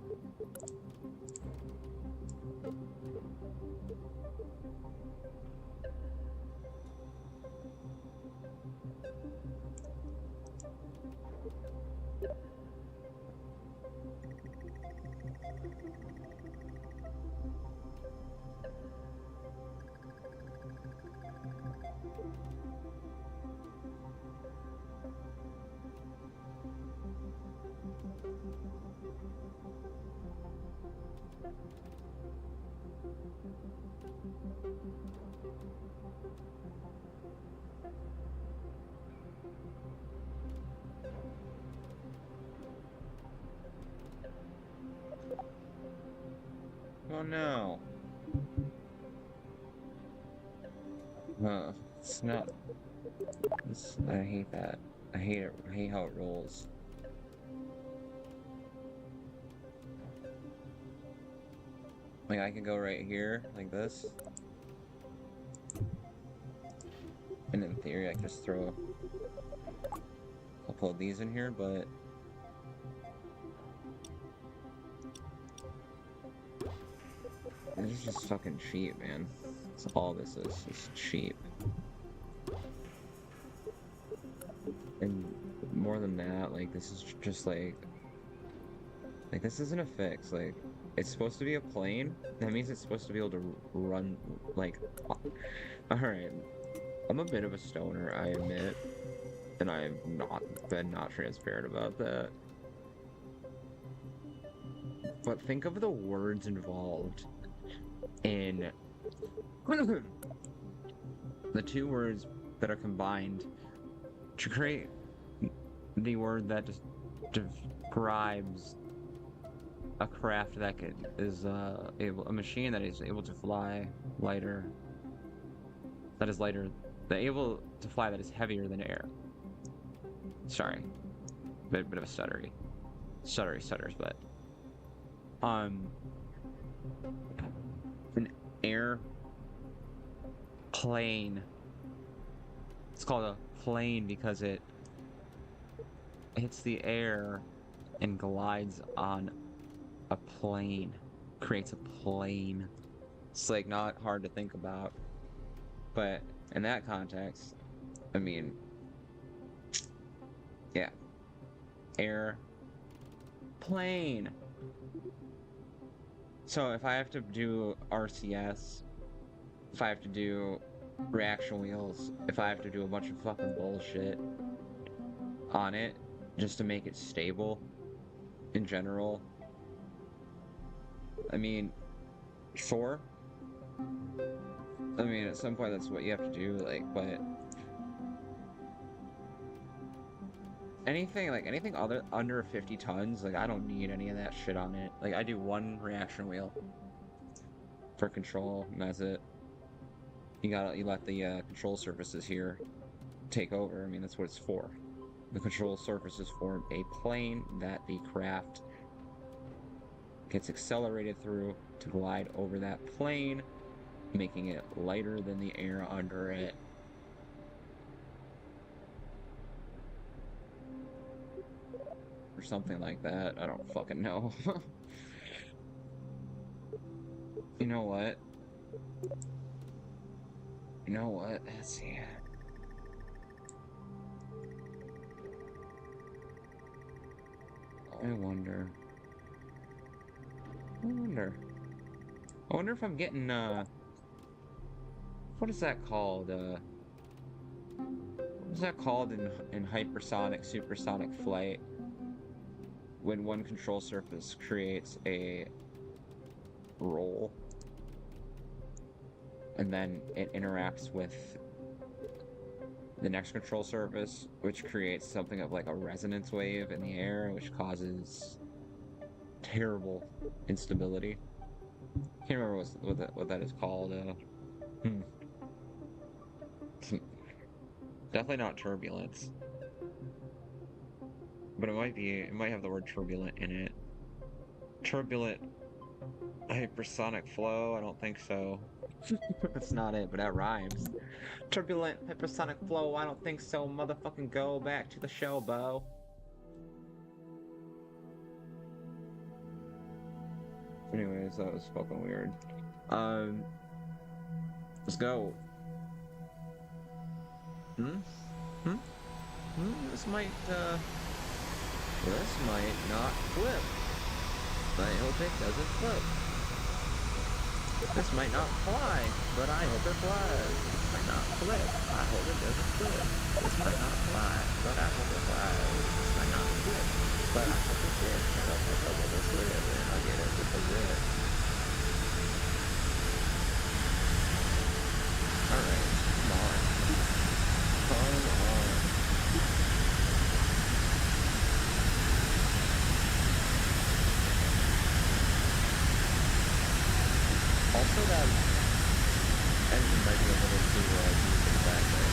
Oh no. It's not. I hate that. I hate it. I hate how it rolls. Like, I can go right here, like this. And in theory, I can just throw a couple of these in here, but this is just fucking cheap, man. That's all this is. It's cheap. And more than that, like, this is just like this isn't a fix. Like, it's supposed to be a plane. That means it's supposed to be able to run, like, alright. I'm a bit of a stoner, I admit. And I've been not transparent about that. But think of the words involved in the two words that are combined to create the word that just describes a craft that is a machine that is able to fly lighter, that is able to fly that is heavier than air. Sorry, bit of a stutters, but an airplane. It's called a plane because it hits the air and glides on a plane, creates a plane. It's like not hard to think about, but in that context, I mean, yeah, air plane. So if I have to do RCS, if I have to do reaction wheels, if I have to do a bunch of fucking bullshit on it just to make it stable in general, I mean, sure. I mean, at some point that's what you have to do, like, but anything other under 50 tons, like, I don't need any of that shit on it. Like, I do one reaction wheel for control, and that's it. You let the control surfaces here take over. I mean, that's what it's for. The control surfaces form a plane that the craft gets accelerated through to glide over that plane, making it lighter than the air under it. Or something like that. I don't fucking know. You know what? Let's see. I wonder if I'm getting, what is that called? What is that called in hypersonic, supersonic flight? When one control surface creates a roll, and then it interacts with the next control surface, which creates something of like a resonance wave in the air, which causes terrible instability. Can't remember what that is called. Definitely not turbulence, but it might have the word turbulent in it. Turbulent hypersonic flow? I don't think so. That's not it, but that rhymes. Turbulent hypersonic flow? I don't think so. Motherfucking go back to the show, Bo. Anyways, that was fucking weird. Let's go. This might not flip. I hope it doesn't flip. This might not fly, but I hope it flies. This might not flip. I hope it doesn't flip. This might not fly, but I hope it flies. This might not flip, but I hope it flips. I hope it will flip, and I'll get it with the zip. Alright, come on. Come on. Also, that engine might be a little too deep in the back there.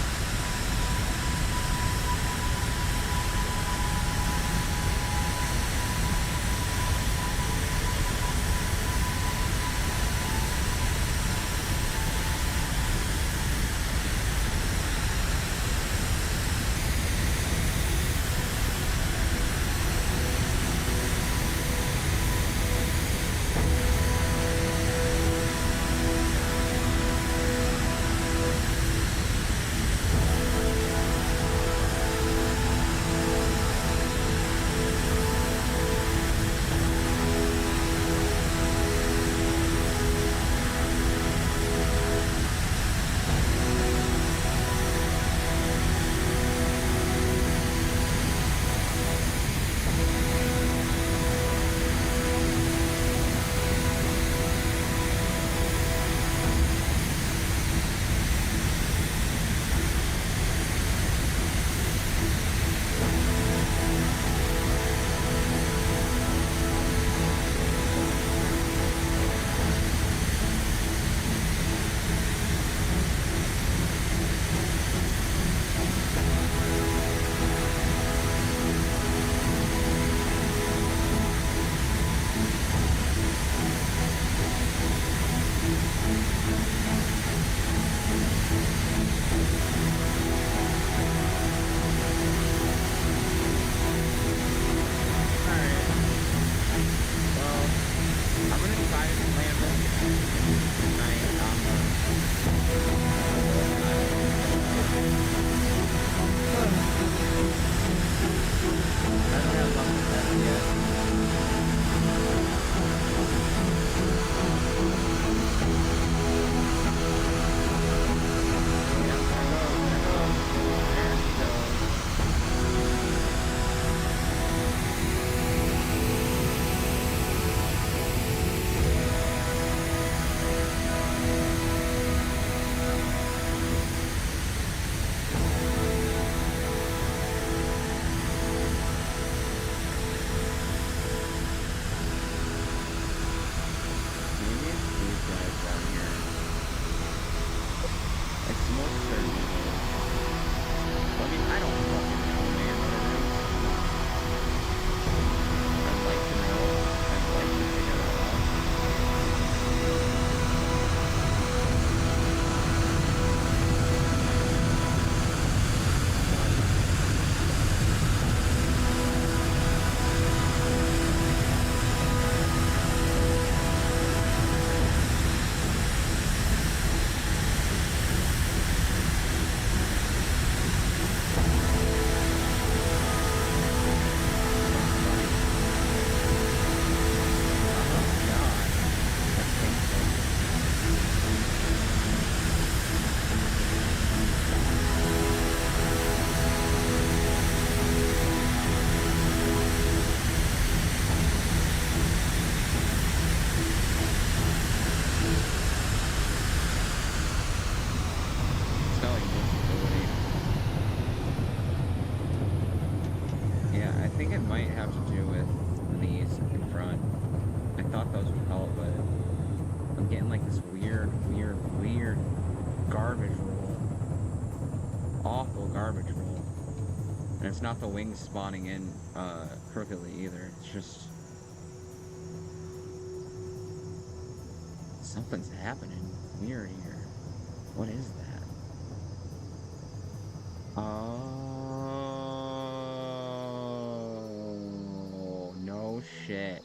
think it might have to do with these in front. I thought those would help, but I'm getting like this weird garbage roll. Awful garbage roll. And it's not the wings spawning in crookedly either. It's just... something's happening weird here. What is that? Oh, no shit.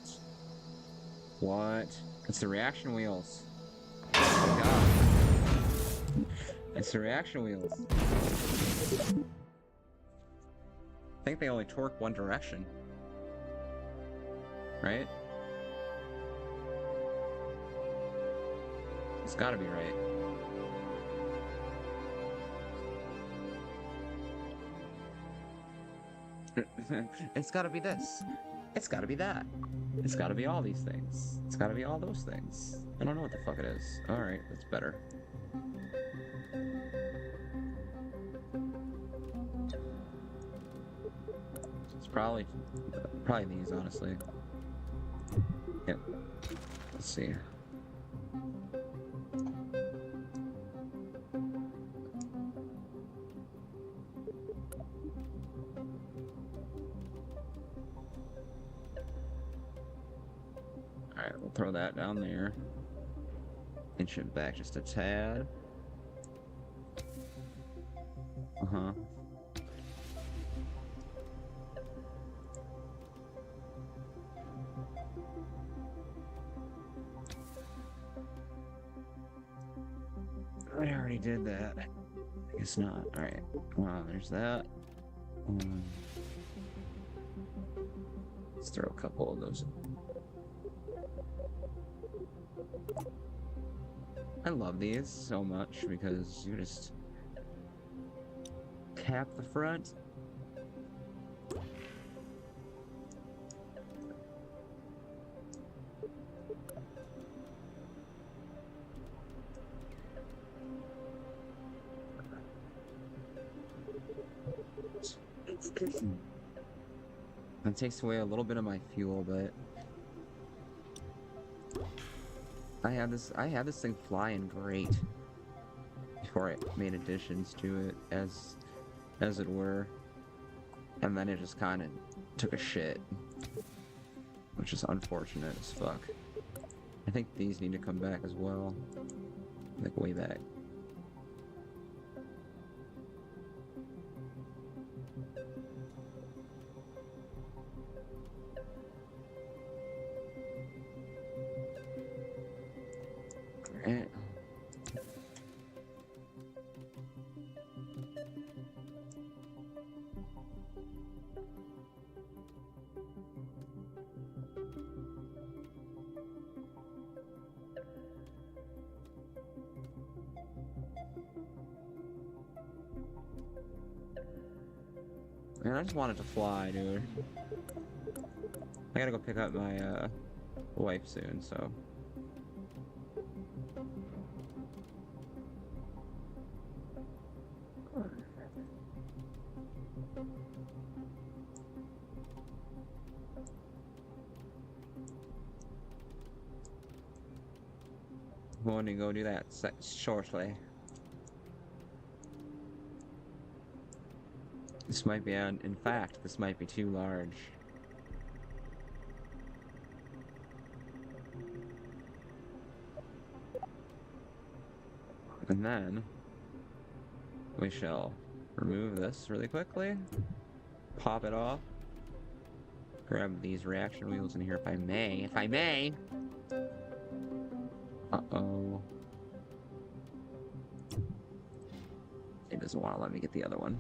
What? It's the reaction wheels. Oh god. It's the reaction wheels. I think they only torque one direction. Right? It's gotta be right. It's gotta be this. It's gotta be that. It's gotta be all these things. It's gotta be all those things. I don't know what the fuck it is. Alright, that's better. It's probably these, honestly. Yep. Let's see. Alright, we'll throw that down there. Inch it back just a tad. Uh-huh. I already did that. I guess not. Alright. Well, there's that. Let's throw a couple of those. I love these so much because you just cap the front. It takes away a little bit of my fuel, but I had this thing flying great before I made additions to it, as it were, and then it just kind of took a shit, which is unfortunate as fuck. I think these need to come back as well, like way back. Alright. Man, I just wanted to fly, dude. I gotta go pick up my wife soon, so. Going to go do that shortly. This might be, in fact, this might be too large. And then we shall remove this really quickly, pop it off, grab these reaction wheels in here if I may. Uh-oh. It doesn't want to let me get the other one.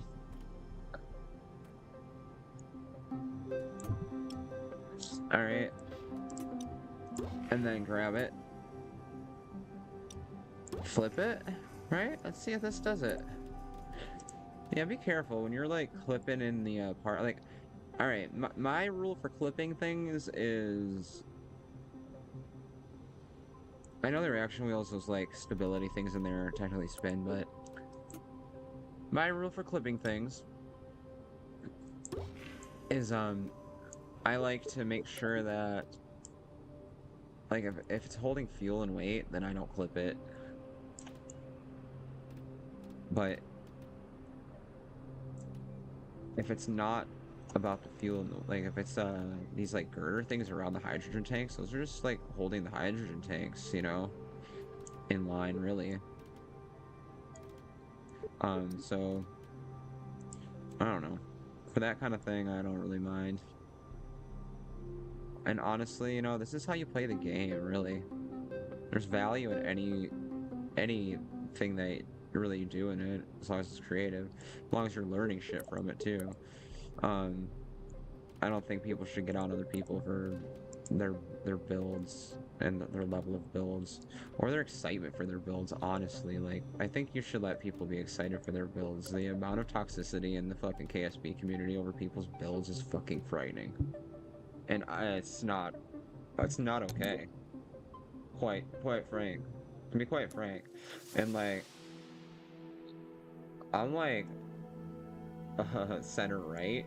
Alright. And then grab it. Flip it. Right? Let's see if this does it. Yeah, be careful when you're like clipping in the part. Like, alright, my rule for clipping things is, I know the reaction wheels, those like stability things in there technically spin, but my rule for clipping things is I like to make sure that, like, if it's holding fuel and weight, then I don't clip it. But if it's not about the fuel, like if it's these like girder things around the hydrogen tanks, those are just like holding the hydrogen tanks, you know, in line, really. So I don't know. For that kind of thing, I don't really mind. And honestly, you know, this is how you play the game, really. There's value in anything that really you do in it, as long as it's creative, as long as you're learning shit from it too. I don't think people should get on other people for their builds and their level of builds, or their excitement for their builds, honestly. Like, I think you should let people be excited for their builds. The amount of toxicity in the fucking KSB community over people's builds is fucking frightening. And it's not okay. Quite frank. To be quite frank. And like, I'm like center right,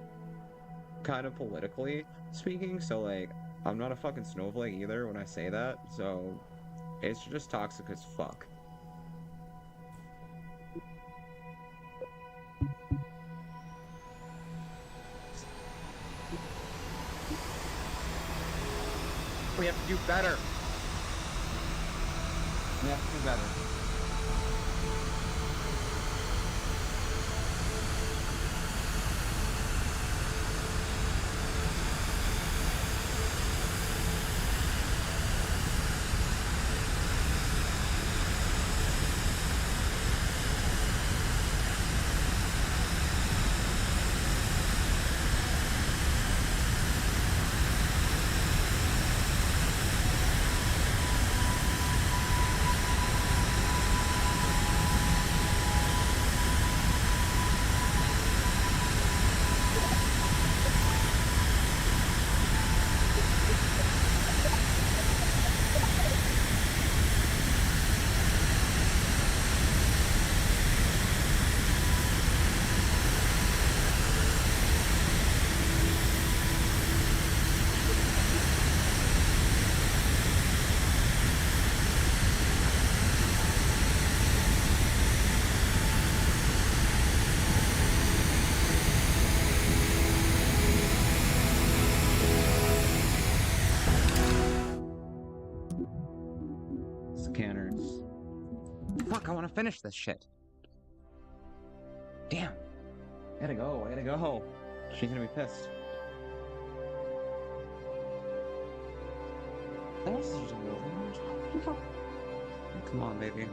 kind of politically speaking, so like, I'm not a fucking snowflake either when I say that, so it's just toxic as fuck. We have to do better. Yeah, do better. Scanners. Fuck, I want to finish this shit. Damn. I gotta go, I gotta go. She's gonna be pissed. Come on, baby.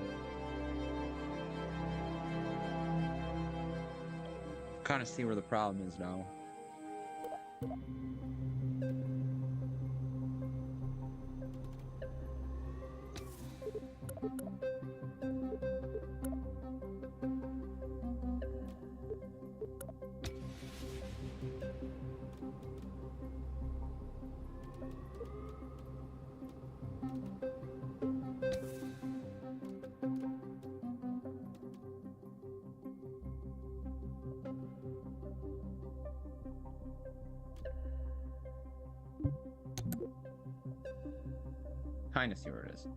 Kind of see where the problem is now. Kind of see where it is.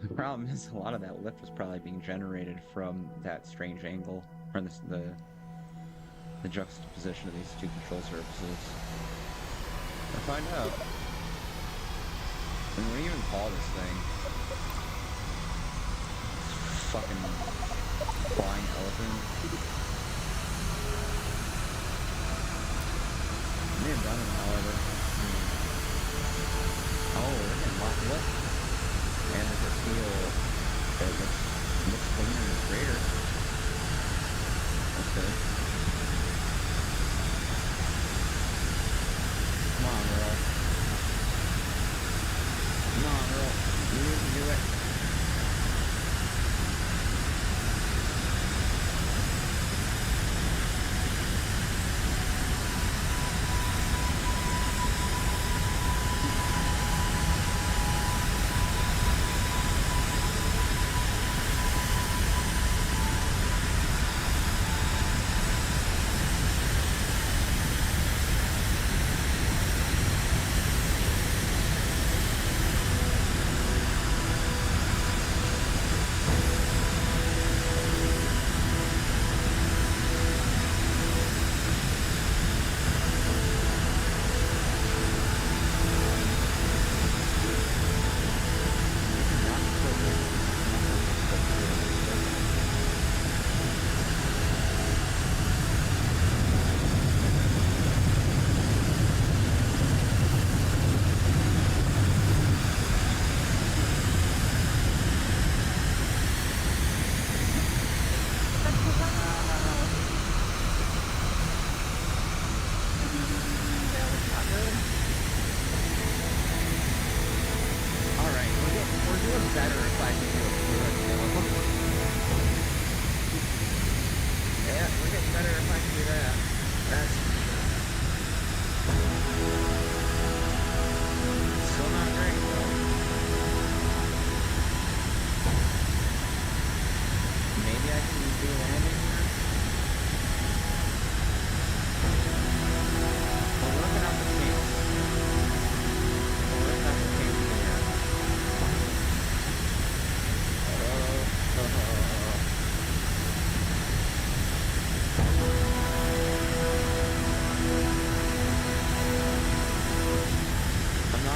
The problem is a lot of that lift was probably being generated from that strange angle, or the juxtaposition of these two control surfaces. I'll find out. And what do you even call this thing? Fucking flying elephant. May have done it, however. Oh, we're getting locked lift. And there's a steel that looks cleaner and straighter. That's good. Come on, girl. Come on, girl. You can do it.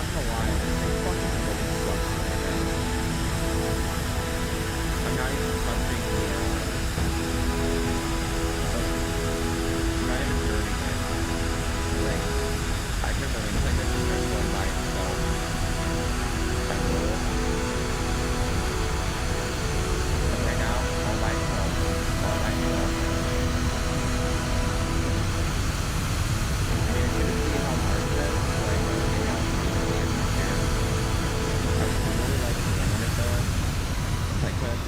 gonna lie, this thing fucking really sucks right now. I'm not even touching the, I'm not even dirty it. Like, I hear the wings like this and there's one by itself. I will. Okay, now, all by itself. All by itself. I mean, you can see how hard this is, like, you know, I would really like to end it though, if I could.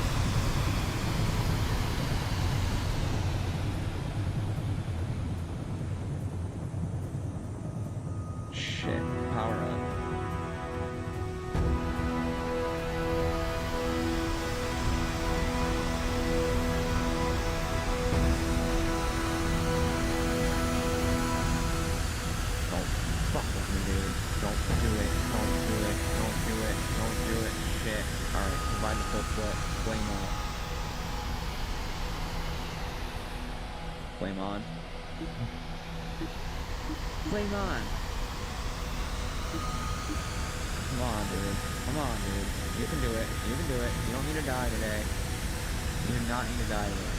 Shit, power up. Don't fuck with me, dude. Don't do it. Don't do it. Don't do it. Don't do it. Shit. Alright, provide the full flip. Flame on. Flame on. Flame on. Come on, dude. Come on, dude. You can do it. You can do it. You don't need to die today. You do not need to die today.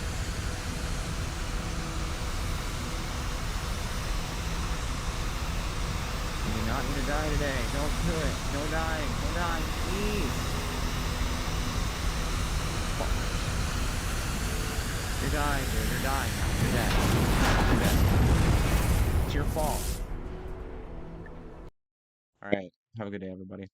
You do not need to die today. Don't do it. No dying. No dying. Please. Fuck. You're dying, dude. You're dying now. You're dead. You're dead. It's your fault. Alright. Have a good day, everybody.